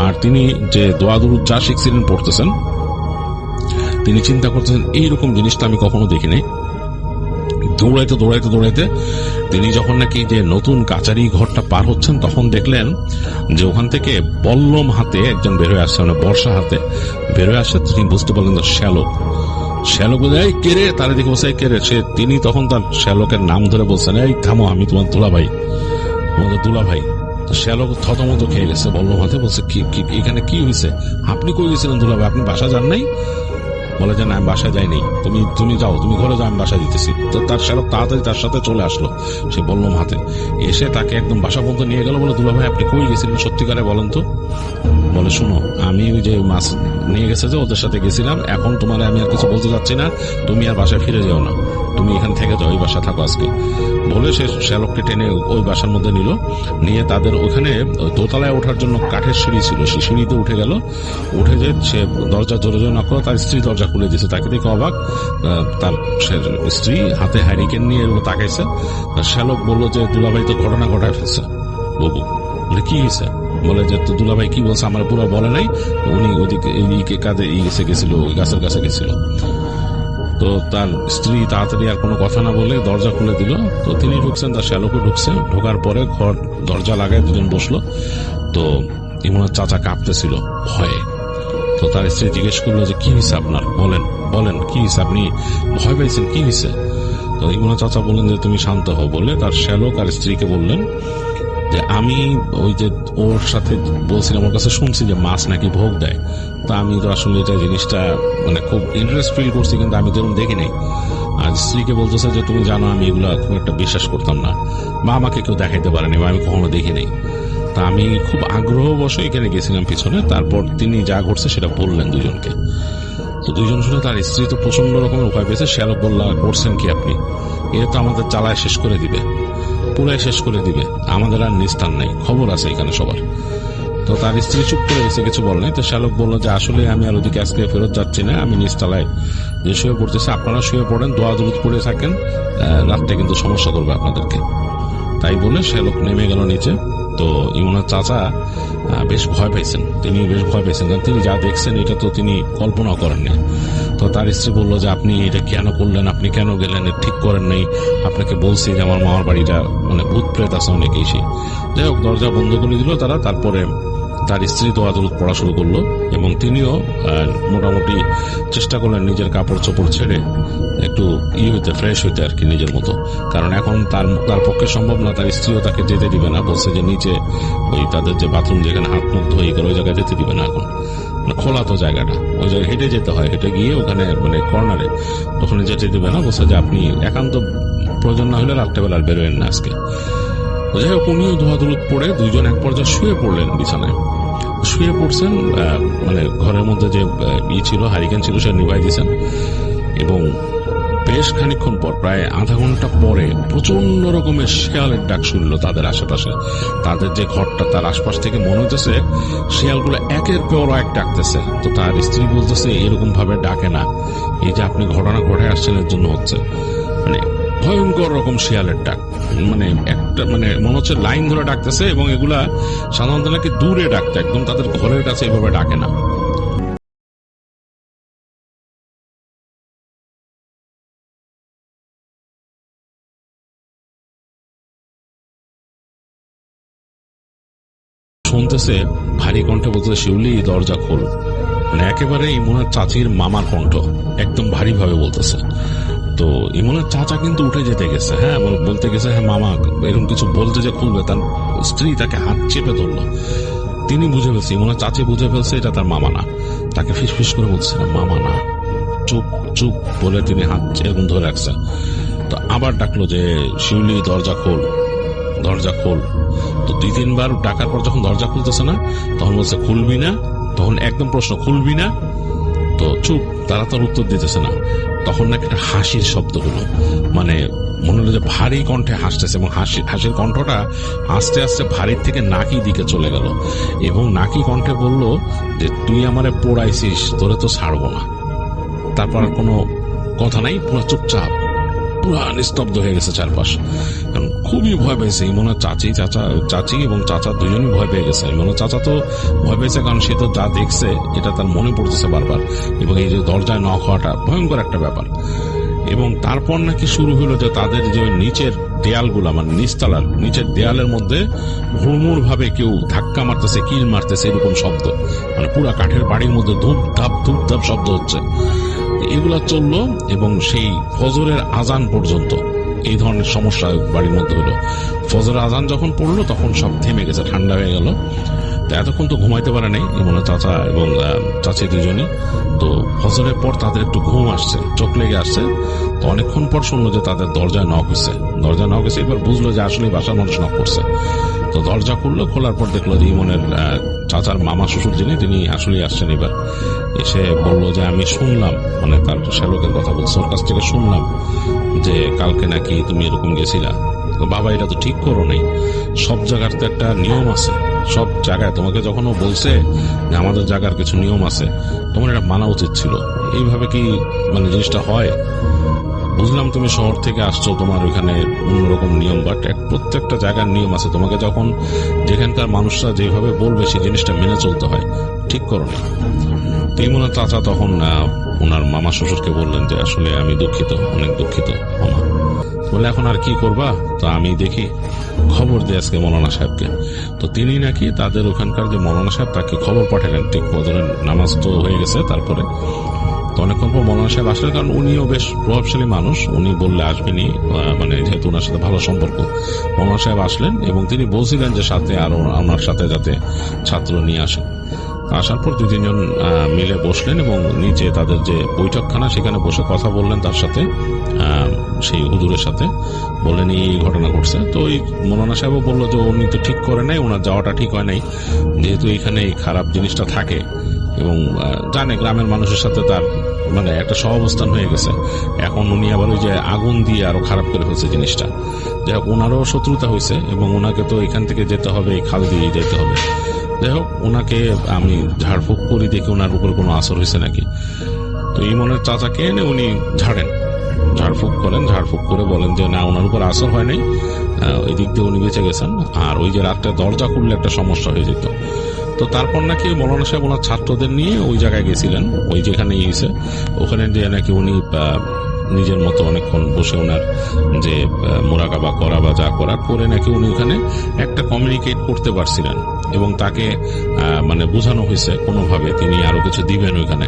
আর তিনি যে দোয়া দুরুদ যা শিখছিলেন পড়তেছেন, তিনি চিন্তা করতেছেন এইরকম জিনিসটা আমি কখনো দেখিনি। দৌড়াইতে দৌড়াইতে দৌড়াইতে তিনি যখন নাকি যে নতুন কাচারি ঘরটা পার হচ্ছেন, তখন দেখলেন যে ওখান থেকে বল্লম হাতে একজন বের হয়ে আসছে, মানে বর্ষা হাতে বের হয়ে আসছে। তিনি বুঝতে পারলেন যে শ্যালক বলে, এই কে রে? তার দিকে বলছে, কে রে? তিনি তখন তার শ্যালকের নাম ধরে বলছেন, এই থামো, আমি তোমার দুলাভাই, তোমাদের দুলাভাই। শ্যালক থতমত খেয়ে গেছে, বল্লম হাতে বলছে, এখানে কি হয়েছে? আপনি কই গেছিলেন দুলাভাই? আপনি বাসা যান নাই? বলে যে না, আমি বাসায় যাইনি, তুমি যাও, তুমি ঘরে যাও, আমি বাসা দিতেছি। তো তার শ্যালক তাড়াতাড়ি তার সাথে চলে আসলো, সে বল্লম হাতে এসে তাকে একদম বাসা পর্যন্ত নিয়ে গেল। বলে, দুলাভাই আপনি কই গেছিলেন সত্যিকারে বলেন তো? বলে, শোনো, আমি ওই যে মাছ নিয়ে গেছে যে ওদের সাথে গেছিলাম, এখন তোমার আমি আর কিছু বলতে চাচ্ছি না, তুমি আর বাসায় ফিরে যাও না, তুমি এখান থেকে যাও, ওই বাসা থাকো আজকে। বলে সে শ্যালককে টেনে ওই বাসার মধ্যে নিয়ে তাদের ওখানে দোতলায় ওঠার জন্য কাঠের সিঁড়ি ছিল, সেই সিঁড়িতে উঠে গেল। উঠে যে সে দরজা জোরে জোরে নক করলো, তার স্ত্রী দরজা খুলে দিয়েছে। তাকে দেখে অবাক, তার স্ত্রী হাতে হ্যারিকেন নিয়ে তাকাইছে। শ্যালক বললো যে দুলাভাই তো ঘটনা ঘটায় ফেলছে বাবু। বলে, কি হয়েছে? বলে যে তো দুলাভাই কি বলছে আমার পুরো বলে নাই, উনি ওইদিকে কাঁধে গেছিল, ওই গাছের কাছে গেছিল। তো তার স্ত্রী তাড়াতাড়ি আর কোনো কথা না বলে দরজা খুলে দিল। তো তিনি ঢুকছেন, তার শ্যালকও ঢুকছে। ঢোকার পরে ঘর দরজা লাগায় দুজন বসলো। তো ইমনের চাচা কাঁপতেছিল ভয়ে। তো তার স্ত্রী জিজ্ঞেস করলো যে কি হয়েছে আপনার, বলেন কি হয়েছে, আপনি ভয় পাইছেন, কি হয়েছে? তো ইমনের চাচা বললেন যে তুমি শান্ত হও। বলে তার শ্যালক আর স্ত্রীকে বললেন যে আমি ওই যে ওর সাথে বলছিলাম, ওর কাছে শুনছি যে মাছ নাকি ভোগ দেয়। তা আমি তো আসলে এটা জিনিসটা মানে খুব ইন্টারেস্ট ফিল করছি, কিন্তু আমি তো এরকম দেখি নাই। আর স্ত্রীকে বলতেছে যে তুমি জানো আমি এগুলা খুব একটা বিশ্বাস করতাম না, বা আমাকে কেউ দেখাইতে পারেনি, বা আমি কখনো দেখি নাই। তা আমি খুব আগ্রহবশ এখানে গেছিলাম পিছনে। তারপর তিনি যা ঘটছে সেটা বললেন দুজনকে। তো দুইজন শুনে তার স্ত্রী তো প্রচন্ড রকমের ভয় পেয়েছে। শ্যালক বলল, করছেন কি আপনি? এটা তো আমাদের চালায় শেষ করে দিবে, পুরাই শেষ করে দিবে, আমাদের আর নিস্তার নাই, খবর আছে এখানে সবার। তো তার স্ত্রী চুপ করে গেছে, কিছু বল নাই। তো শ্যালক বললো যে আসলে আমি আর ওদিকে আজকে ফেরত যাচ্ছি না, আমি নিচতলায় যে শুয়ে পড়তেছি, আপনারা শুয়ে পড়েন, দোয়া দরুদ পড়ে থাকেন, রাতটা কিন্তু সমস্যা করবে আপনাদেরকে। তাই বলে শ্যালক নেমে গেল নিচে। তো ইমনের চাচা বেশ ভয় পাইছেন, কারণ তিনি যা দেখছেন এটা তো তিনি কল্পনাও করেননি। তো তার স্ত্রী বললো যে আপনি এটা কেন করলেন, আপনি কেন গেলেন, ঠিক করেন নাই, আপনাকে বলছি যে আমার মামার বাড়িটা মানে ভূত প্রেত আছে অনেক এসে। যাই হোক, দরজা বন্ধ করে দিল তারা। তারপরে তার স্ত্রী দোয়া দরুদ পড়া শুরু করলো, এবং তিনিও মোটামুটি চেষ্টা করলেন নিজের কাপড় চোপড় ছেড়ে একটু ফ্রেশ হইতে আর কি, নিজের মতো। কারণ এখন তার পক্ষে সম্ভব না, তার স্ত্রীও তাকে যেতে দিবে না, বলছে যে নিচে ওই তাদের যে বাথরুম যেখানে হাত মুখ ধোয় করে ওই জায়গায় যেতে দিবে না এখন, খোলা তো জায়গাটা, ওই জায়গায় হেঁটে যেতে হয়, হেঁটে গিয়ে ওখানে মানে কর্নারে ওখানে যেতে দিবে না। বলছে যে আপনি একান্ত প্রয়োজন না হলে রাত্রেবেলা আর বেরোয়েন না আজকে। যাই হোক, উনিও দোয়া দরুদ পড়ে দুইজন এক পর্যায়ে শুয়ে পড়লেন বিছানায়। শুয়ে পড়ছেন, মানে ঘরের মধ্যে যে ছিল, হারিকেন ছিল, সে নিভাই দিয়েছেন। এবং বেশ খানিক্ষণ পর, প্রায় আধা ঘন্টা পরে, প্রচন্ড রকমের শেয়ালের ডাক শুনল তাদের আশেপাশে। তাদের যে ঘরটা, তার আশপাশ থেকে মনে হইতেছে শেয়ালগুলো একের পর এক ডাকতেছে। তো তার স্ত্রী বলতেছে এরকম ভাবে ডাকে না, এই যে আপনি ঘটনা ঘটে আসছেন এর জন্য হচ্ছে। মানে ভয়ঙ্কর রকম শিয়ালের ডাক, মানে একটা মানে মনে হচ্ছে লাইন ধরে ডাকতেছে। এবং এগুলা সাধারণত নাকি দূরে ডাকতে, একদম তাদের ঘরের কাছে এভাবে ডাকে না। শুনতেছে ভারী কণ্ঠে বলতেছে, শিউলি দরজা খোল। মানে একেবারে ইমনের চাচির মামার কণ্ঠ, একদম ভারী ভাবে বলতেছে। তো ইমনের চাচা কিন্তু উঠে যেতে গেছে, হ্যাঁ বলতে গেছে হ্যাঁ মামা, এরকম কিছু বলতে যে খুলবে, তার স্ত্রী তাকে হাত চেপে ধরলো। তিনি বুঝে ফেলছে, ইমনের চাচি বুঝে ফেলছে এটা তার মামা না। তাকে ফিসফিস করে বলছে মামা না, চুপ চুপ বলে তিনি হাত এরকম ধরে রাখছে। তো আবার ডাকলো যে শিউলি দরজা খোল, দরজা খোল। তো 2-3 বার ডাকার পর যখন দরজা খুলতেছে না, তখন বলছে খুলবি না। তখন একদম প্রশ্ন, খুলবি না? তো চুপ, তারা তার উত্তর দিতেছে না। তখন নাকি একটা হাসির শব্দ হলো, মানে মনে হলো যে ভারী কণ্ঠে হাসতেছে, এবং হাসির কণ্ঠটা আস্তে আস্তে ভারীর থেকে নাকি দিকে চলে গেল। এবং নাকি কণ্ঠে বলল যে তুই আমারে পোড়াইছিস, তোরে তো ছাড়বো না। তারপর আর কোনো কথা নাই, পুরো চুপচাপ পুরো নিস্তব্ধ হয়ে গেছে চারপাশ। কারণ খুবই ভয় পেয়েছে ইমনের চাচি এবং চাচা দুজনই ভয় পেয়ে গেছে। ইমনের চাচা তো ভয় পেয়েছে কারণ সে তো যা দেখছে এটা তার মনে পড়তেছে বারবার, এবং এই যে দরজায় নক হওয়াটা ভয়ঙ্কর একটা ব্যাপার। এবং তারপর নাকি শুরু হলো যে তাদের যে নিচের দেয়ালগুলা, মানে নিচতলার নিচের দেয়ালের মধ্যে হুড়মুড় ভাবে কেউ ধাক্কা মারতেছে, কিল মারতেছে, এরকম শব্দ, মানে পুরা কাঠের বাড়ির মধ্যে ধূপ ধাপ শব্দ হচ্ছে। এগুলা চললো এবং সেই ফজরের আজান পর্যন্ত এই ধরনের সমস্যা বাড়ির মধ্যে হলো। ফজরের আজান যখন পড়লো তখন সব থেমে গেছে, ঠান্ডা হয়ে গেল। তো এতক্ষণ তো ঘুমাইতে পারে নাই ইমনের চাচা এবং চাচি দুজনই। তো ফজরের পর তাদের একটু ঘুম আসছে, চোখ লেগে আসছে। তো অনেকক্ষণ পর শুনলো যে তাদের দরজায় নক হয়েছে। এবার বুঝলো যে আসলে বাসার মানুষ নক করছে। তো দরজা খুললো, খোলার পর দেখলো যে ইমনের চাচার মামা শ্বশুর যিনি, তিনি আসলেই আসছেন। এবার এসে বললো যে আমি শুনলাম, মানে তার শ্যালকের কথা বলছে, ওর কাছ থেকে শুনলাম যে কালকে নাকি তুমি এরকম গেছিলা। তো বাবা, এটা তো ঠিক করো নাই, সব জায়গার তো একটা নিয়ম আছে, সব জায়গায় তোমাকে যখন ও বলছে যে আমাদের জায়গার কিছু নিয়ম আছে, তোমার এটা মানা উচিত ছিল। এইভাবে কি মানে জিনিসটা হয়? বুঝলাম তুমি শহর থেকে আসছো, তোমার ওইখানে অন্যরকম নিয়ম, বাট প্রত্যেকটা জায়গার নিয়ম আছে। তোমাকে যখন যেখানকার মানুষরা যেভাবে বলবে সেই জিনিসটা মেনে চলতে হয়, ঠিক করো না। ইমনের চাচা তখন ওনার মামা শ্বশুরকে বললেন যে আসলে আমি দুঃখিত, অনেক দুঃখিত মামা। বলে এখন আর কি করবা? তো আমি দেখি খবর দিয়ে আজকে মৌলানা সাহেবকে। তো তিনি নাকি তাদের ওখানকার যে মৌলানা সাহেব তাকে খবর পাঠালেন। ঠিক ফজরের নামাজ তো হয়ে গেছে, তারপরে তো অনেকক্ষণ পর মৌলানা সাহেব আসলেন, কারণ উনিও বেশ প্রভাবশালী মানুষ, উনি বললে আসবেনি, মানে যেহেতু ওনার সাথে ভালো সম্পর্ক। মৌলানা সাহেব আসলেন এবং তিনি বলছিলেন যে সাথে আরো ওনার সাথে যাতে ছাত্র নিয়ে আসেন। আসার পর 2-3 জন মিলে বসলেন এবং নিচে তাদের যে বৈঠকখানা, সেখানে বসে কথা বললেন তার সাথে, সেই হুজুরের সাথে। বললেন এই ঘটনা ঘটছে। তো ওই মৌলানা সাহেবও বললো যে উনি তো ঠিক করে নাই, ওনার যাওয়াটা ঠিক হয় নাই, যেহেতু এখানে এই খারাপ জিনিসটা থাকে এবং জানে গ্রামের মানুষের সাথে তার মানে একটা সহাবস্থান হয়ে গেছে। এখন উনি আবার ওই যে আগুন দিয়ে আরো খারাপ করে ফেলছে জিনিসটা। যাই হোক, ওনারও শত্রুতা হয়েছে এবং ওনাকে তো এখান থেকে যেতে হবে, এই খাল দিয়ে যেতে হবে। যাই হোক, ওনাকে আমি ঝাড়ফুঁক করি, দেখি ওনার উপর কোনো আসর হয়েছে নাকি। তো ইমনের চাচাকে এনে উনি ঝাড়ফুঁক করেন, ঝাড়ফুঁক করে বলেন যে না, ওনার উপর আসর হয় নাই, ওই দিক দিয়ে উনি বেঁচে গেছেন। আর ওই যে রাত্রে দরজা খুললে একটা সমস্যা হয়ে যেত। তো তারপর নাকি মৌলানা সাহেব ওনার ছাত্রদের নিয়ে ওই জায়গায় গেছিলেন, ওই যেখানে ইয়েছে ওখানে দিয়ে নাকি উনি নিজের মতো অনেকক্ষণ বসে ওনার যে মোরাকাবা করা বা যা করা করে নাকি উনি ওখানে একটা কমিউনিকেট করতে পারছিলেন এবং তাকে মানে বোঝানো হয়েছে কোনোভাবে তিনি আরো কিছু দিবেন ওইখানে,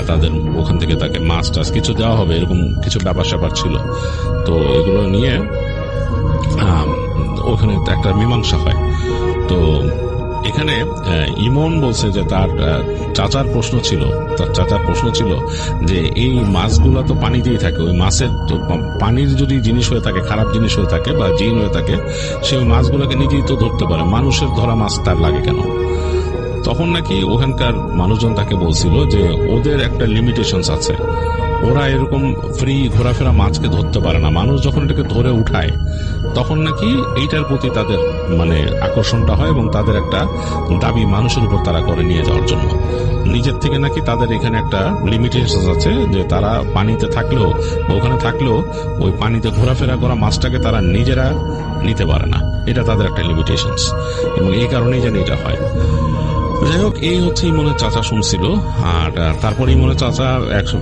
তাদের ওখান থেকে তাকে মাছ টাছ কিছু দেওয়া হবে, এরকম কিছু ব্যাপার স্যাপার ছিল। তো এগুলো নিয়ে ওখানে একটা মীমাংসা হয়। তো এখানে ইমন বলছে যে তার চাচার প্রশ্ন ছিল যে এই মাছগুলা তো পানিতেই থাকে, ওই মাছের পানির যদি জিনিস হয়ে থাকে, খারাপ জিনিস হয়ে থাকে বা জিন হয়ে থাকে, সে ওই মাছগুলোকে নিজেই তো ধরতে পারে, মানুষের ধরা মাছ তার লাগে কেন? তখন নাকি ওখানকার মানুষজন তাকে বলছিল যে ওদের একটা লিমিটেশনস আছে, ওরা এরকম ফ্রি ঘোরাফেরা মাছকে ধরতে পারে না, মানুষ যখন এটাকে ধরে উঠায় তখন নাকি এইটার প্রতি তাদের মানে আকর্ষণটা হয় এবং তাদের একটা দাবি মানুষের উপর তারা করে নিয়ে যাওয়ার জন্য। নিজের থেকে নাকি তাদের এখানে একটা লিমিটেশন আছে যে তারা পানিতে থাকলেও বা ওখানে থাকলেও ওই পানিতে ঘোরাফেরা করা মাছটাকে তারা নিজেরা নিতে পারে না, এটা তাদের একটা লিমিটেশনস এবং এই কারণেই যেন এটা হয়। যাই হোক, এই হচ্ছে ইমনের চাচা শুনছিল। আর তারপর ইমনের চাচা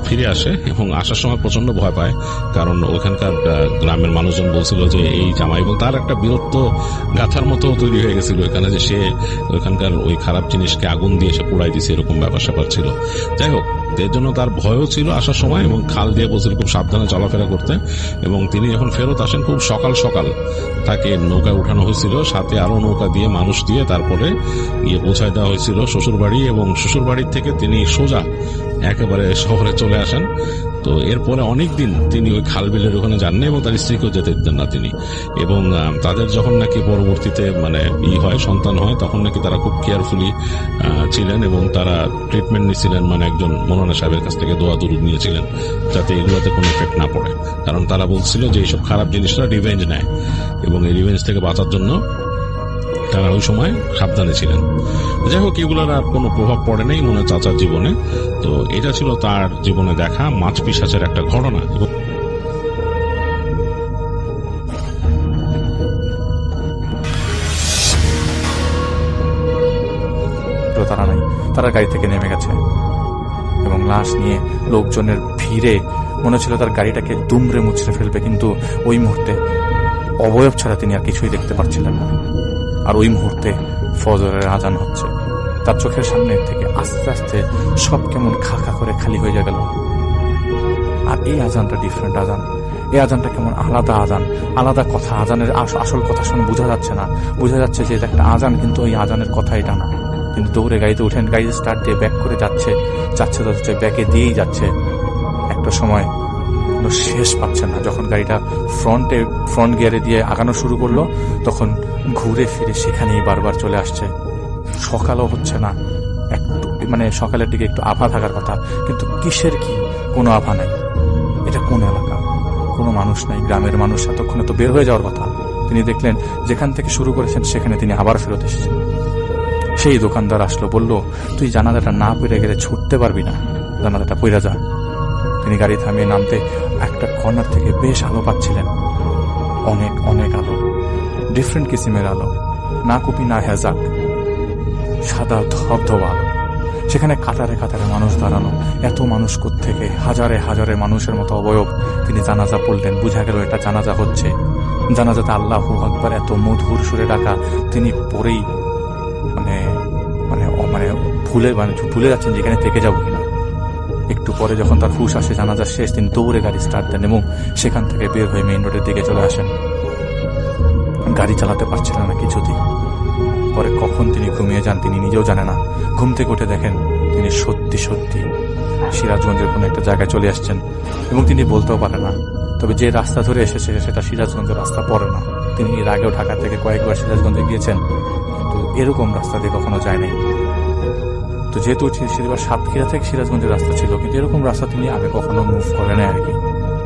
ফিরে আসে এবং আসার সময় প্রচন্ড ভয় পায়, কারণ ওখানকার গ্রামের মানুষজন বলছিল যে এই জামাই, এবং তার একটা বিরক্ত গাথার মতো তৈরি হয়ে গেছিল এখানে, যে সে ওইখানকার ওই খারাপ জিনিসকে আগুন দিয়ে সে পোড়াই দিছে, এরকম ব্যাপার স্যাপার ছিল। যাই হোক, এর জন্য তার ভয়ও ছিল আসার সময় এবং খাল দিয়ে বলছিল খুব সাবধানে চলাফেরা করতে। এবং তিনি যখন ফেরত আসেন খুব সকাল সকাল তাকে নৌকায় উঠানো হয়েছিল, সাথে আরো নৌকা দিয়ে মানুষ দিয়ে তারপরে গিয়ে পৌঁছায় দেওয়া হয়েছিল শ্বশুরবাড়ি, এবং শ্বশুরবাড়ির থেকে তিনি সোজা একেবারে শহরে চলে আসেন। তো এরপরে অনেকদিন তিনি ওই খাল বিলের ওখানে যাননি এবং তার স্ত্রীকেও যেতে দিতেন না তিনি। এবং তাদের যখন নাকি পরবর্তীতে মানে হয় সন্তান হয়, তখন নাকি তারা খুব কেয়ারফুলি ছিলেন এবং তারা ট্রিটমেন্ট নিয়েছিলেন, মানে একজন মৌলানা সাহেবের কাছ থেকে দোয়া দুরুদ নিয়েছিলেন যাতে এগুলোতে কোনো এফেক্ট না পড়ে, কারণ তারা বলছিল যে এইসব খারাপ জিনিসটা রিভেঞ্জ নেয় এবং এই রিভেঞ্জ থেকে বাঁচার জন্য তারা ওই সময় সাবধানে ছিলেন। যাই হোক, এগুলোর আর কোনো প্রভাব পড়ে নাই মনে চাচার জীবনে। তো এটা ছিল তার জীবনে দেখা মাছ পিশাচের একটা ঘটনা। তারা গাড়ি থেকে নেমে গেছে এবং লাশ নিয়ে লোকজনের ভিড়ে মনে ছিল তার গাড়িটাকে দুমড়ে মুচড়ে ফেলবে, কিন্তু ওই মুহূর্তে অবয়ব ছাড়া তিনি আর কিছুই দেখতে পাচ্ছিলেন না। আর ওই মুহূর্তে ফজরের আজান হচ্ছে, তার চোখের সামনে থেকে আস্তে আস্তে সব কেমন খা খা করে খালি হয়ে গেল। আর এই আজানটা ডিফারেন্ট আজান, এই আজানটা কেমন আলাদা আজান, আলাদা কথা। আজানের আসল কথা শুনে বোঝা যাচ্ছে না, বোঝা যাচ্ছে যে এটা একটা আজান, কিন্তু ওই আজানের কথা এটা না। কিন্তু দৌড়ে গাড়িতে উঠেন, গাড়িতে স্টার্ট দিয়ে ব্যাক করে যাচ্ছে, ব্যাকে দিয়েই যাচ্ছে। একটা সময় কোনো শেষ পাচ্ছে না, যখন গাড়িটা ফ্রন্ট গিয়ারে দিয়ে আগানো শুরু করলো, তখন ঘুরে ফিরে সেখানেই বারবার চলে আসছে। সকালও হচ্ছে না, একটু মানে সকালের দিকে একটু আভা থাকার কথা, কিন্তু কিসের কি কোনো আভা নাই। এটা কোন এলাকা, কোনো মানুষ নাই, গ্রামের মানুষ এতক্ষণে তো বের হয়ে যাওয়ার কথা। তিনি দেখলেন যেখান থেকে শুরু করেছেন সেখানে তিনি আবার ফেরত এসেছেন। সেই দোকানদার আসলো, বলল, তুই জানালাটা না পড়ে গেলে ছুটতে পারবি না, জানালাটা পড়ে যা। তিনি গাড়ি থামিয়ে নামতে একটা কর্নার থেকে বেশ আলো পাচ্ছিলেন, অনেক অনেক আলো, ডিফারেন্ট কিসিমের আলো, না কুপি না হেজাক, সাদা ধবধবা আলো। সেখানে কাতারে কাতারে মানুষ দাঁড়ানো, এত মানুষ থেকে হাজারে হাজারে মানুষের মতো অবয়ব। তিনি জানাজা পড়লেন, বুঝা গেল এটা জানাজা হচ্ছে। জানাজাতে আল্লাহু আকবার এত মধুর সুরে ডাকা, তিনি পরেই মানে মানে মানে ভুলে যাচ্ছেন যেখানে থেকে যাবো কিনা। একটু পরে যখন তার হুশ আসে, জানাজা শেষ, তিনি দৌড়ে গাড়ি স্টার্ট দেন এবং সেখান থেকে বের হয়ে মেইন রোডের দিকে চলে আসেন। গাড়ি চালাতে পারছিলেন না কিছুতেই। পরে কখন তিনি ঘুমিয়ে যান তিনি নিজেও জানে না। ঘুম থেকে উঠে দেখেন তিনি সত্যি সত্যি সিরাজগঞ্জের কোনো একটা জায়গায় চলে আসছেন, এবং তিনি বলতেও পারেন না। তবে যে রাস্তা ধরে এসেছে সেটা সিরাজগঞ্জের রাস্তা পড়ে না। তিনি এর আগেও ঢাকা থেকে কয়েকবার সিরাজগঞ্জে গিয়েছেন, কিন্তু এরকম রাস্তা দিয়ে কখনো যায় নাই। তো যেহেতু সাতক্ষীরা থেকে সিরাজগঞ্জের রাস্তা ছিল, কিন্তু এরকম রাস্তা তিনি আগে কখনো মুভ করে নাই আর কি।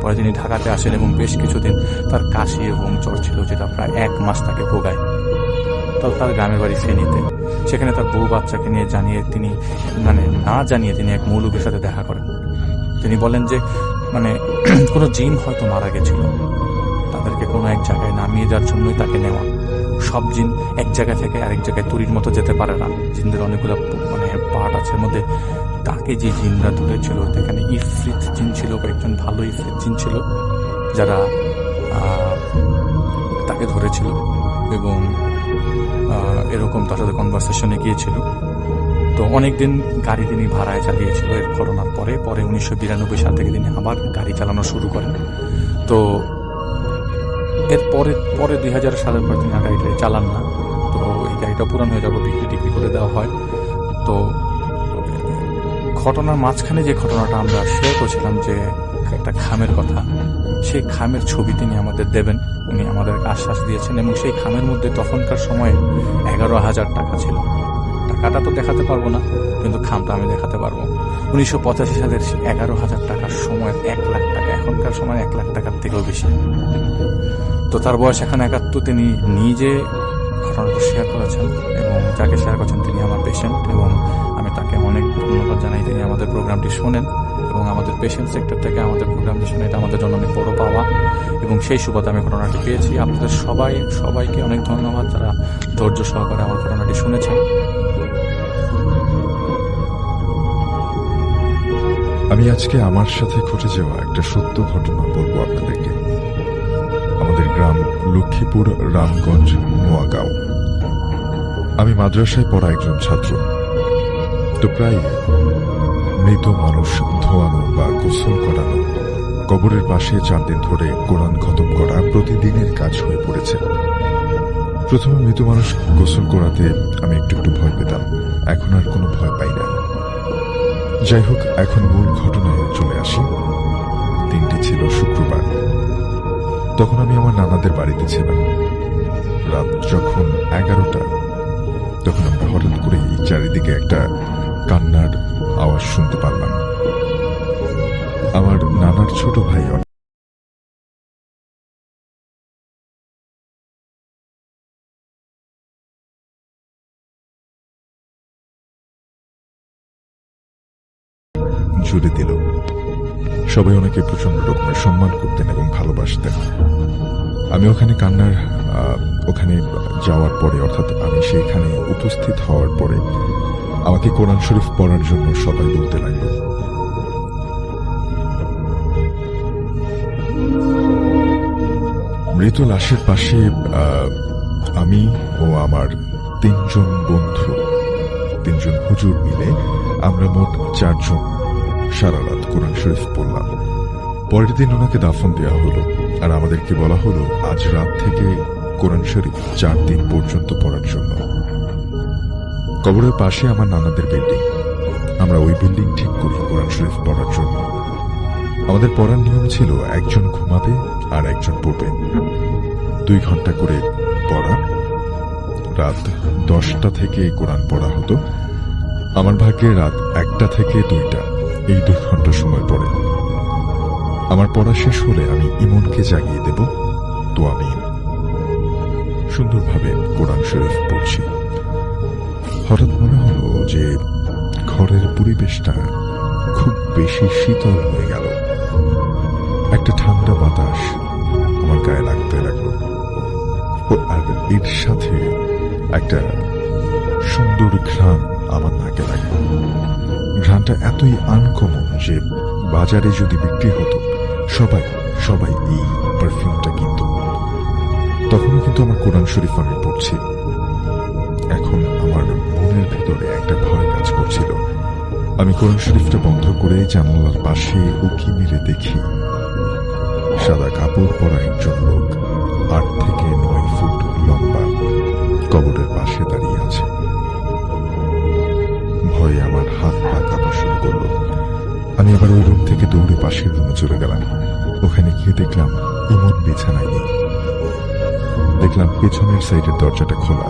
পরে তিনি ঢাকাতে আসেন এবং বেশ কিছুদিন তার কাশি এবং জ্বর ছিল, যেটা প্রায় 1 মাস তাকে ভোগায়। তবে তার গ্রামের বাড়ি ফেনীতে, সেখানে তার বউ বাচ্চাকে নিয়ে তিনি না জানিয়ে তিনি এক মৌলবীর সাথে দেখা করেন। তিনি বলেন যে কোনো জিন হয়তো মারা গেছিল, তাদেরকে কোনো এক জায়গায় নামিয়ে যাওয়ার জন্যই তাকে নেওয়া। সব জিন এক জায়গা থেকে আরেক জায়গায় তরির মতো যেতে পারে না, জিনদের অনেকগুলো পার্ট আছে মধ্যে। তাকে যে জিনরা ধরেছিল, সেখানে ইফরিত জিন ছিল, কয়েকজন ভালো ইফরিত জিন ছিল যারা তাকে ধরেছিল এবং এরকম তার সাথে কনভারসেশনে গিয়েছিল। তো অনেকদিন গাড়ি তিনি ভাড়ায় চালিয়েছিল এর ঘটনার পরে 1992 সাল থেকে তিনি আবার গাড়ি চালানো শুরু করেন। তো এর পরে 2000 সালের পর তিনি আর গাড়িটা চালান না। তো এই গাড়িটা পুরান হয়ে যাবে, বিক্রি করে দেওয়া হয়। তো ঘটনার মাঝখানে যে ঘটনাটা আমরা শেয়ার করছিলাম, যে একটা খামের কথা, সেই খামের ছবি তিনি আমাদের দেবেন, উনি আমাদেরকে আশ্বাস দিয়েছেন। এবং সেই খামের মধ্যে তখনকার সময়ে 11,000 টাকা ছিল। টাকাটা তো দেখাতে পারবো না, কিন্তু খামটা আমি দেখাতে পারবো। 1985 সালের 11,000 টাকার সময় 1 লাখ টাকা, এখনকার সময় 1 লাখ টাকার থেকেও বেশি। তো তার বয়স এখন 71। তিনি নিজে ঘটনাটা শেয়ার করেছেন এবং যাকে শেয়ার করেছেন তিনি আমার পেশেন্ট, এবং আমি তাকে অনেক ধন্যবাদ জানাই। তিনি আমাদের প্রোগ্রামটি শোনেন এবং আমাদের পেশেন্ট সেক্টর থেকে আমাদের প্রোগ্রামটি শুনে, এটা আমাদের জন্য অনেক বড় পাওয়া। এবং সেই সুবাদে আমি ঘটনাটি পেয়েছি। আপনাদের সবাইকে অনেক ধন্যবাদ যারা ধৈর্য সহকারে আমার ঘটনাটি শুনেছেন। আমি আজকে আমার সাথে ঘটে যাওয়া একটা সত্য ঘটনা বলবো আপনাদেরকে। আমাদের গ্রাম লক্ষ্মীপুর, রামগঞ্জ, নোয়াগাঁও। আমি মাদ্রাসায় পড়া একজন ছাত্র। তো প্রায় মৃত মানুষ ধোয়ানো বা গোসল করানো, কবরের পাশে 4 দিন ধরে কোরআন খতম করা প্রতিদিনের কাজ হয়ে পড়েছে। প্রথমে মৃত মানুষ গোসল করাতে আমি একটু ভয় পেতাম, এখন আর কোনো ভয় পাই না। যাই হোক, এখন মূল ঘটনায় চলে আসি। দিনটি ছিল শুক্রবার। তখন আমি আমার নানাদের বাড়িতে ছিলাম। রাত যখন 11টা, তখন আমরা হঠাৎ করে চারিদিকে একটা কান্নার আওয়াজ শুনতে পারলাম। আমার নানার ছোট ভাই জুড়ে দিল। সবাই ওনাকে প্রচন্ড রকমের সম্মান করতেন এবং ভালোবাসতেন। আমি ওখানে যাওয়ার পরে, অর্থাৎ আমি সেইখানে উপস্থিত হওয়ার পরে আমাকে কোরআন শরীফ পড়ার জন্য সবাই বলতে লাগলো। মৃত লাশের পাশে আমি ও আমার 3 জন বন্ধু, 3 জন হুজুর মিলে আমরা মোট 4 জন সারা রাত কোরআন শরীফ পড়লাম। পরের দিন ওনাকে দাফন দেওয়া হলো, আর আমাদেরকে বলা হলো আজ রাত থেকে কোরআন শরীফ 4 দিন পর্যন্ত পড়ার জন্য। কবরের পাশে আমার নানাদের বিল্ডিং, আমরা ওই বিল্ডিং ঠিক করি কোরআন শরীফ পড়ার জন্য। আমাদের পড়ার নিয়ম ছিল একজন ঘুমাবে আর একজন পড়বে, 2 ঘন্টা করে পড়া। রাত 10টা থেকে কোরআন পড়া হতো। আমার ভাগ্যে রাত 1টা থেকে 2টা, এই 2 ঘন্টা সময় পড়ে। আমার পড়া শেষ হলে আমি ইমনকে জাগিয়ে দেব, তো আমি সুন্দরভাবে কোরআন শরীফ পড়ছি। হঠাৎ মনে হলো যে ঘরের পরিবেশটা খুব বেশি শীতল হয়ে গেল। একটা ঠান্ডা বাতাস আমার গায়ে লাগতে লাগলো, আর এর সাথে একটা সুন্দর ঘ্রাণ আমার নাকে লাগলো। ঘ্রাণটা এতই আনকমন যে বাজারে যদি বিক্রি হতো সবাই এই পারফিউমটা কিনতো। তখনও কিন্তু আমার কোরআন শরীফ আমি পড়ছি। এখন আমার মনের ভেতরে একটা ভয় কাজ করছিল। আমি কোরআন শরীফটা বন্ধ করে জানালার পাশে উকি মেরে দেখি সাদা কাপড় পরা একজন লোক 8 থেকে 9 ফুট লম্বা কবরের পাশে দাঁড়িয়ে আছে। ভয়ে আমার হাত পা কাঁপা শুরু করলো। আমি আবার ওই রুম থেকে দৌড়ে পাশের রুমে চলে গেলাম। ওখানে গিয়ে দেখলাম ইমন বিছানায় নেই। দেখলাম পেছনের সাইডের দরজাটা খোলা।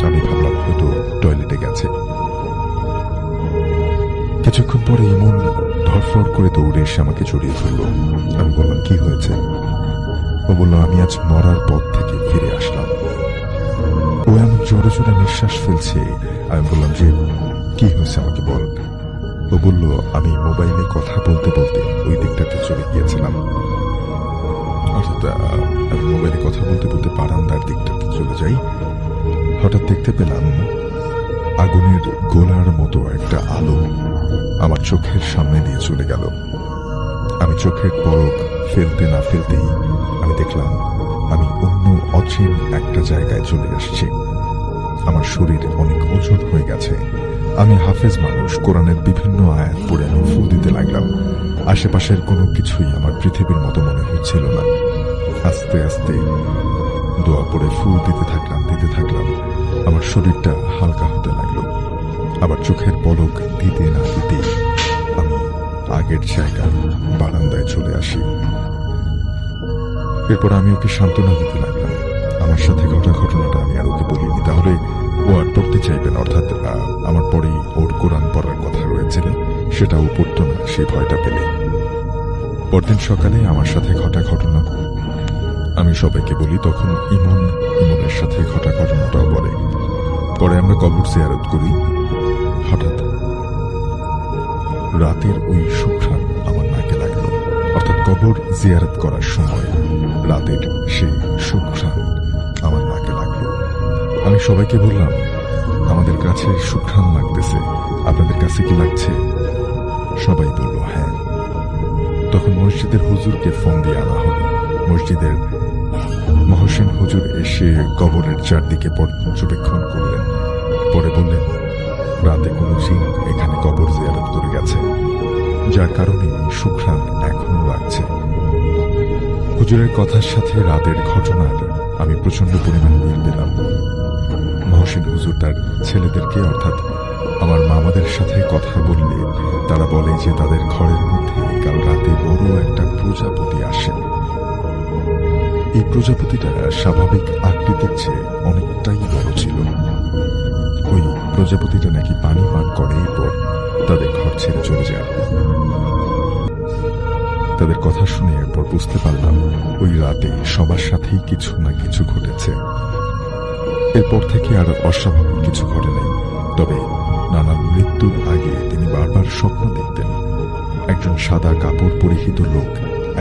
আমি ভাবলাম হয়তো টয়লেটে গেছে। কিছুক্ষণ পরে ইমন ধরফর করে দৌড়ে এসে আমাকে জড়িয়ে ধরল। আমি বললাম কি হয়েছে? ও বলল আমি আজ মরার পথ থেকে ফিরে আসলাম। ও এমন জোরে জোরে নিঃশ্বাস ফেলছে। আমি বললাম যে কি হয়েছে আমাকে বল। ও বলল আমি মোবাইলে কথা বলতে বলতে ওই দিকটাতে চলে গিয়েছিলাম। অর্থাৎ আমি মোবাইলে কথা বলতে বলতে বারান্দার দিকটাতে চলে যাই। হঠাৎ দেখতে পেলাম আগুনের গোলার মতো একটা আলো আমার চোখের সামনে দিয়ে চলে গেল। আমি চোখের পলক ফেলতে না ফেলতেই আমি দেখলাম আমি অন্য অচিন একটা জায়গায় চলে আসছি। আমার শরীর অনেক ওজন হয়ে গেছে। আমি হাফেজ মানুষ, কোরআনের বিভিন্ন আয়াত পড়ে আমি ফু দিতে লাগলাম। আশেপাশের কোনো কিছুই আমার পৃথিবীর মতো মনে হচ্ছিল না। আস্তে আস্তে দোয়া পড়ে ফু দিতে থাকলাম। আমার শরীরটা হালকা হতে লাগলো। আবার চোখের পলক দিতে না দিতেই আমি আগের জায়গায় বারান্দায় চলে আসি। এরপর আমি ওকে সান্ত্বনা দিতে লাগলাম। আমার সাথে ঘটা ঘটনাটা আমি আর ওকে বলিনি, তাহলে ও আর পড়তে চাইবেন। অর্থাৎ আমার পরেই ওর কোরআন পড়ার কথা রয়েছিল, সেটা ও পড়তো না সেই ভয়টা পেলে। পরদিন সকালে আমার সাথে ঘটা ঘটনা আমি সবাইকে বলি। তখন ইমনের সাথে ঘটা ঘটনাটাও বলে। পরে আমরা কবর জিয়ারত করি। হঠাৎ রাতের ওই সুঘ্রাণ আমার নাকে লাগলো। অর্থাৎ কবর জিয়ারত করার সময় রাতের সেই সুঘ্রাণ আমার নাকে লাগলো। আমি সবাইকে বললাম আমাদের কাছে সুঘ্রাণ লাগতেছে, আপনাদের কাছে কি লাগছে? সবাই বলল হ্যাঁ। তখন মসজিদের হুজুরকে ফোন দিয়ে আনা হলো। মসজিদের মহসিন হুজুর এসে কবরের চারদিকে পর্যবেক্ষণ করলেন। পরে বললেন রাতে কোনো জিন এখানে কবর জিয়ারত করে গেছে, যার কারণে সুঘ্রাণ এখনো লাগছে। হুজুরের কথার সাথে রাতের ঘটনার আমি প্রচন্ড পরিমাণ মিল পেলাম। মহসিন হুজুর তার ছেলেদেরকে অর্থাৎ আমার মামাদের সাথে কথা বললে তারা বলে যে তাদের ঘরের মধ্যে কাল রাতে বড় একটা প্রজাপতি আসে। এই প্রজাপতিটা স্বাভাবিক আকৃতির চেয়ে অনেকটাই বড় ছিল। ওই প্রজাপতিটা নাকি পানি পান করে, এরপর তাদের ঘর ছেড়ে চলে যায়। তাদের কথা শুনে এরপর বুঝতে পারলাম ওই রাতে সবার সাথেই কিছু না কিছু ঘটেছে। এরপর থেকে আর অস্বাভাবিক কিছু ঘটে নাই। তবে নানার মৃত্যুর আগে তিনি বারবার স্বপ্ন দেখতেন একজন সাদা কাপড় পরিহিত লোক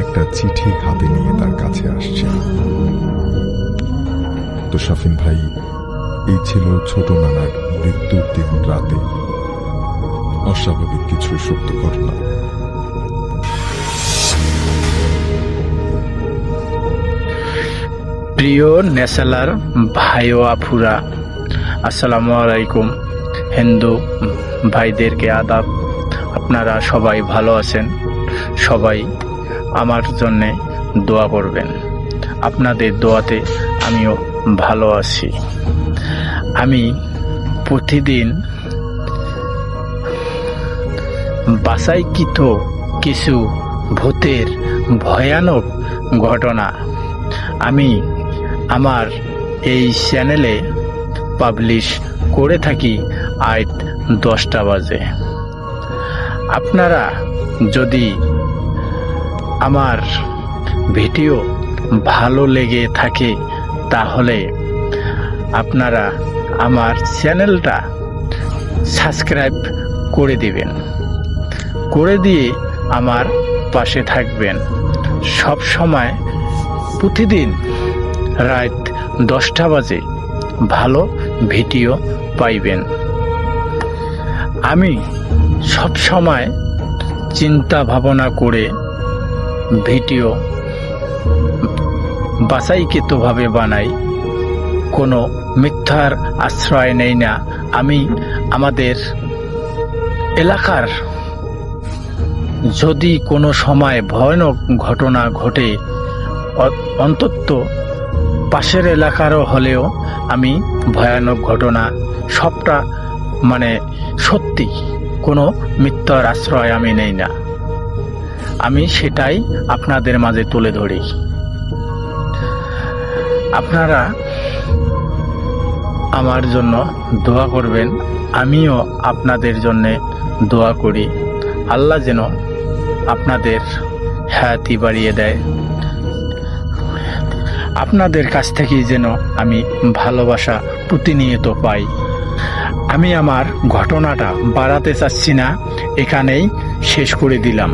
একটা চিঠি হাতে নিয়ে তার কাছে আসছে। তো শাফিন ভাই, এই ছিল ছোট নানার মৃত্যুর দিন রাতে অস্বাভাবিক কিছু সত্য ঘটনা। প্রিয় নেশালার ভাই ও আফুরা, আসসালামু আলাইকুম। হিন্দু ভাইদেরকে আদাব। আপনারা সবাই ভালো আছেন? সবাই আমার জন্যে দোয়া করবেন। আপনাদের দোয়াতে আমিও ভালো আছি। আমি প্রতিদিন বাছাইকৃত কিছু ভূতের ভয়ানক ঘটনা আমি আমার এই চ্যানেলে পাবলিশ করে থাকি আজ 10টা বাজে। আপনারা যদি আমার ভিডিও ভালো লেগে থাকে তাহলে আপনারা আমার চ্যানেলটা সাবস্ক্রাইব করে দিবেন, করে দিয়ে আমার পাশে থাকবেন। সব সময় প্রতিদিন রাত 10টা বাজে ভালো ভিডিও পাইবেন। আমি সব সময় চিন্তা ভাবনা করে ভিডিও বাছাইকৃতভাবে বানাই, কোনো মিথ্যার আশ্রয় নেই না। আমি আমাদের এলাকার যদি কোনো সময় ভয়ানক ঘটনা ঘটে, অন্তত পাশের এলাকারও হলেও আমি ভয়ানক ঘটনা সবটা সত্যি, কোনো মিথ্যার আশ্রয় আমি নেই না। আমি সেটাই আপনাদের মাঝে তুলে ধরি। আপনারা আমার জন্য দোয়া করবেন, আমিও আপনাদের জন্য দোয়া করি। আল্লাহ যেন আপনাদের হায়াতি বাড়িয়ে দেয়, আপনাদের কাছ থেকেই যেন আমি ভালোবাসা প্রতিনিয়ত পাই। আমি আমার ঘটনাটা বাড়াতে চাচ্ছি না, এখানেই শেষ করে দিলাম।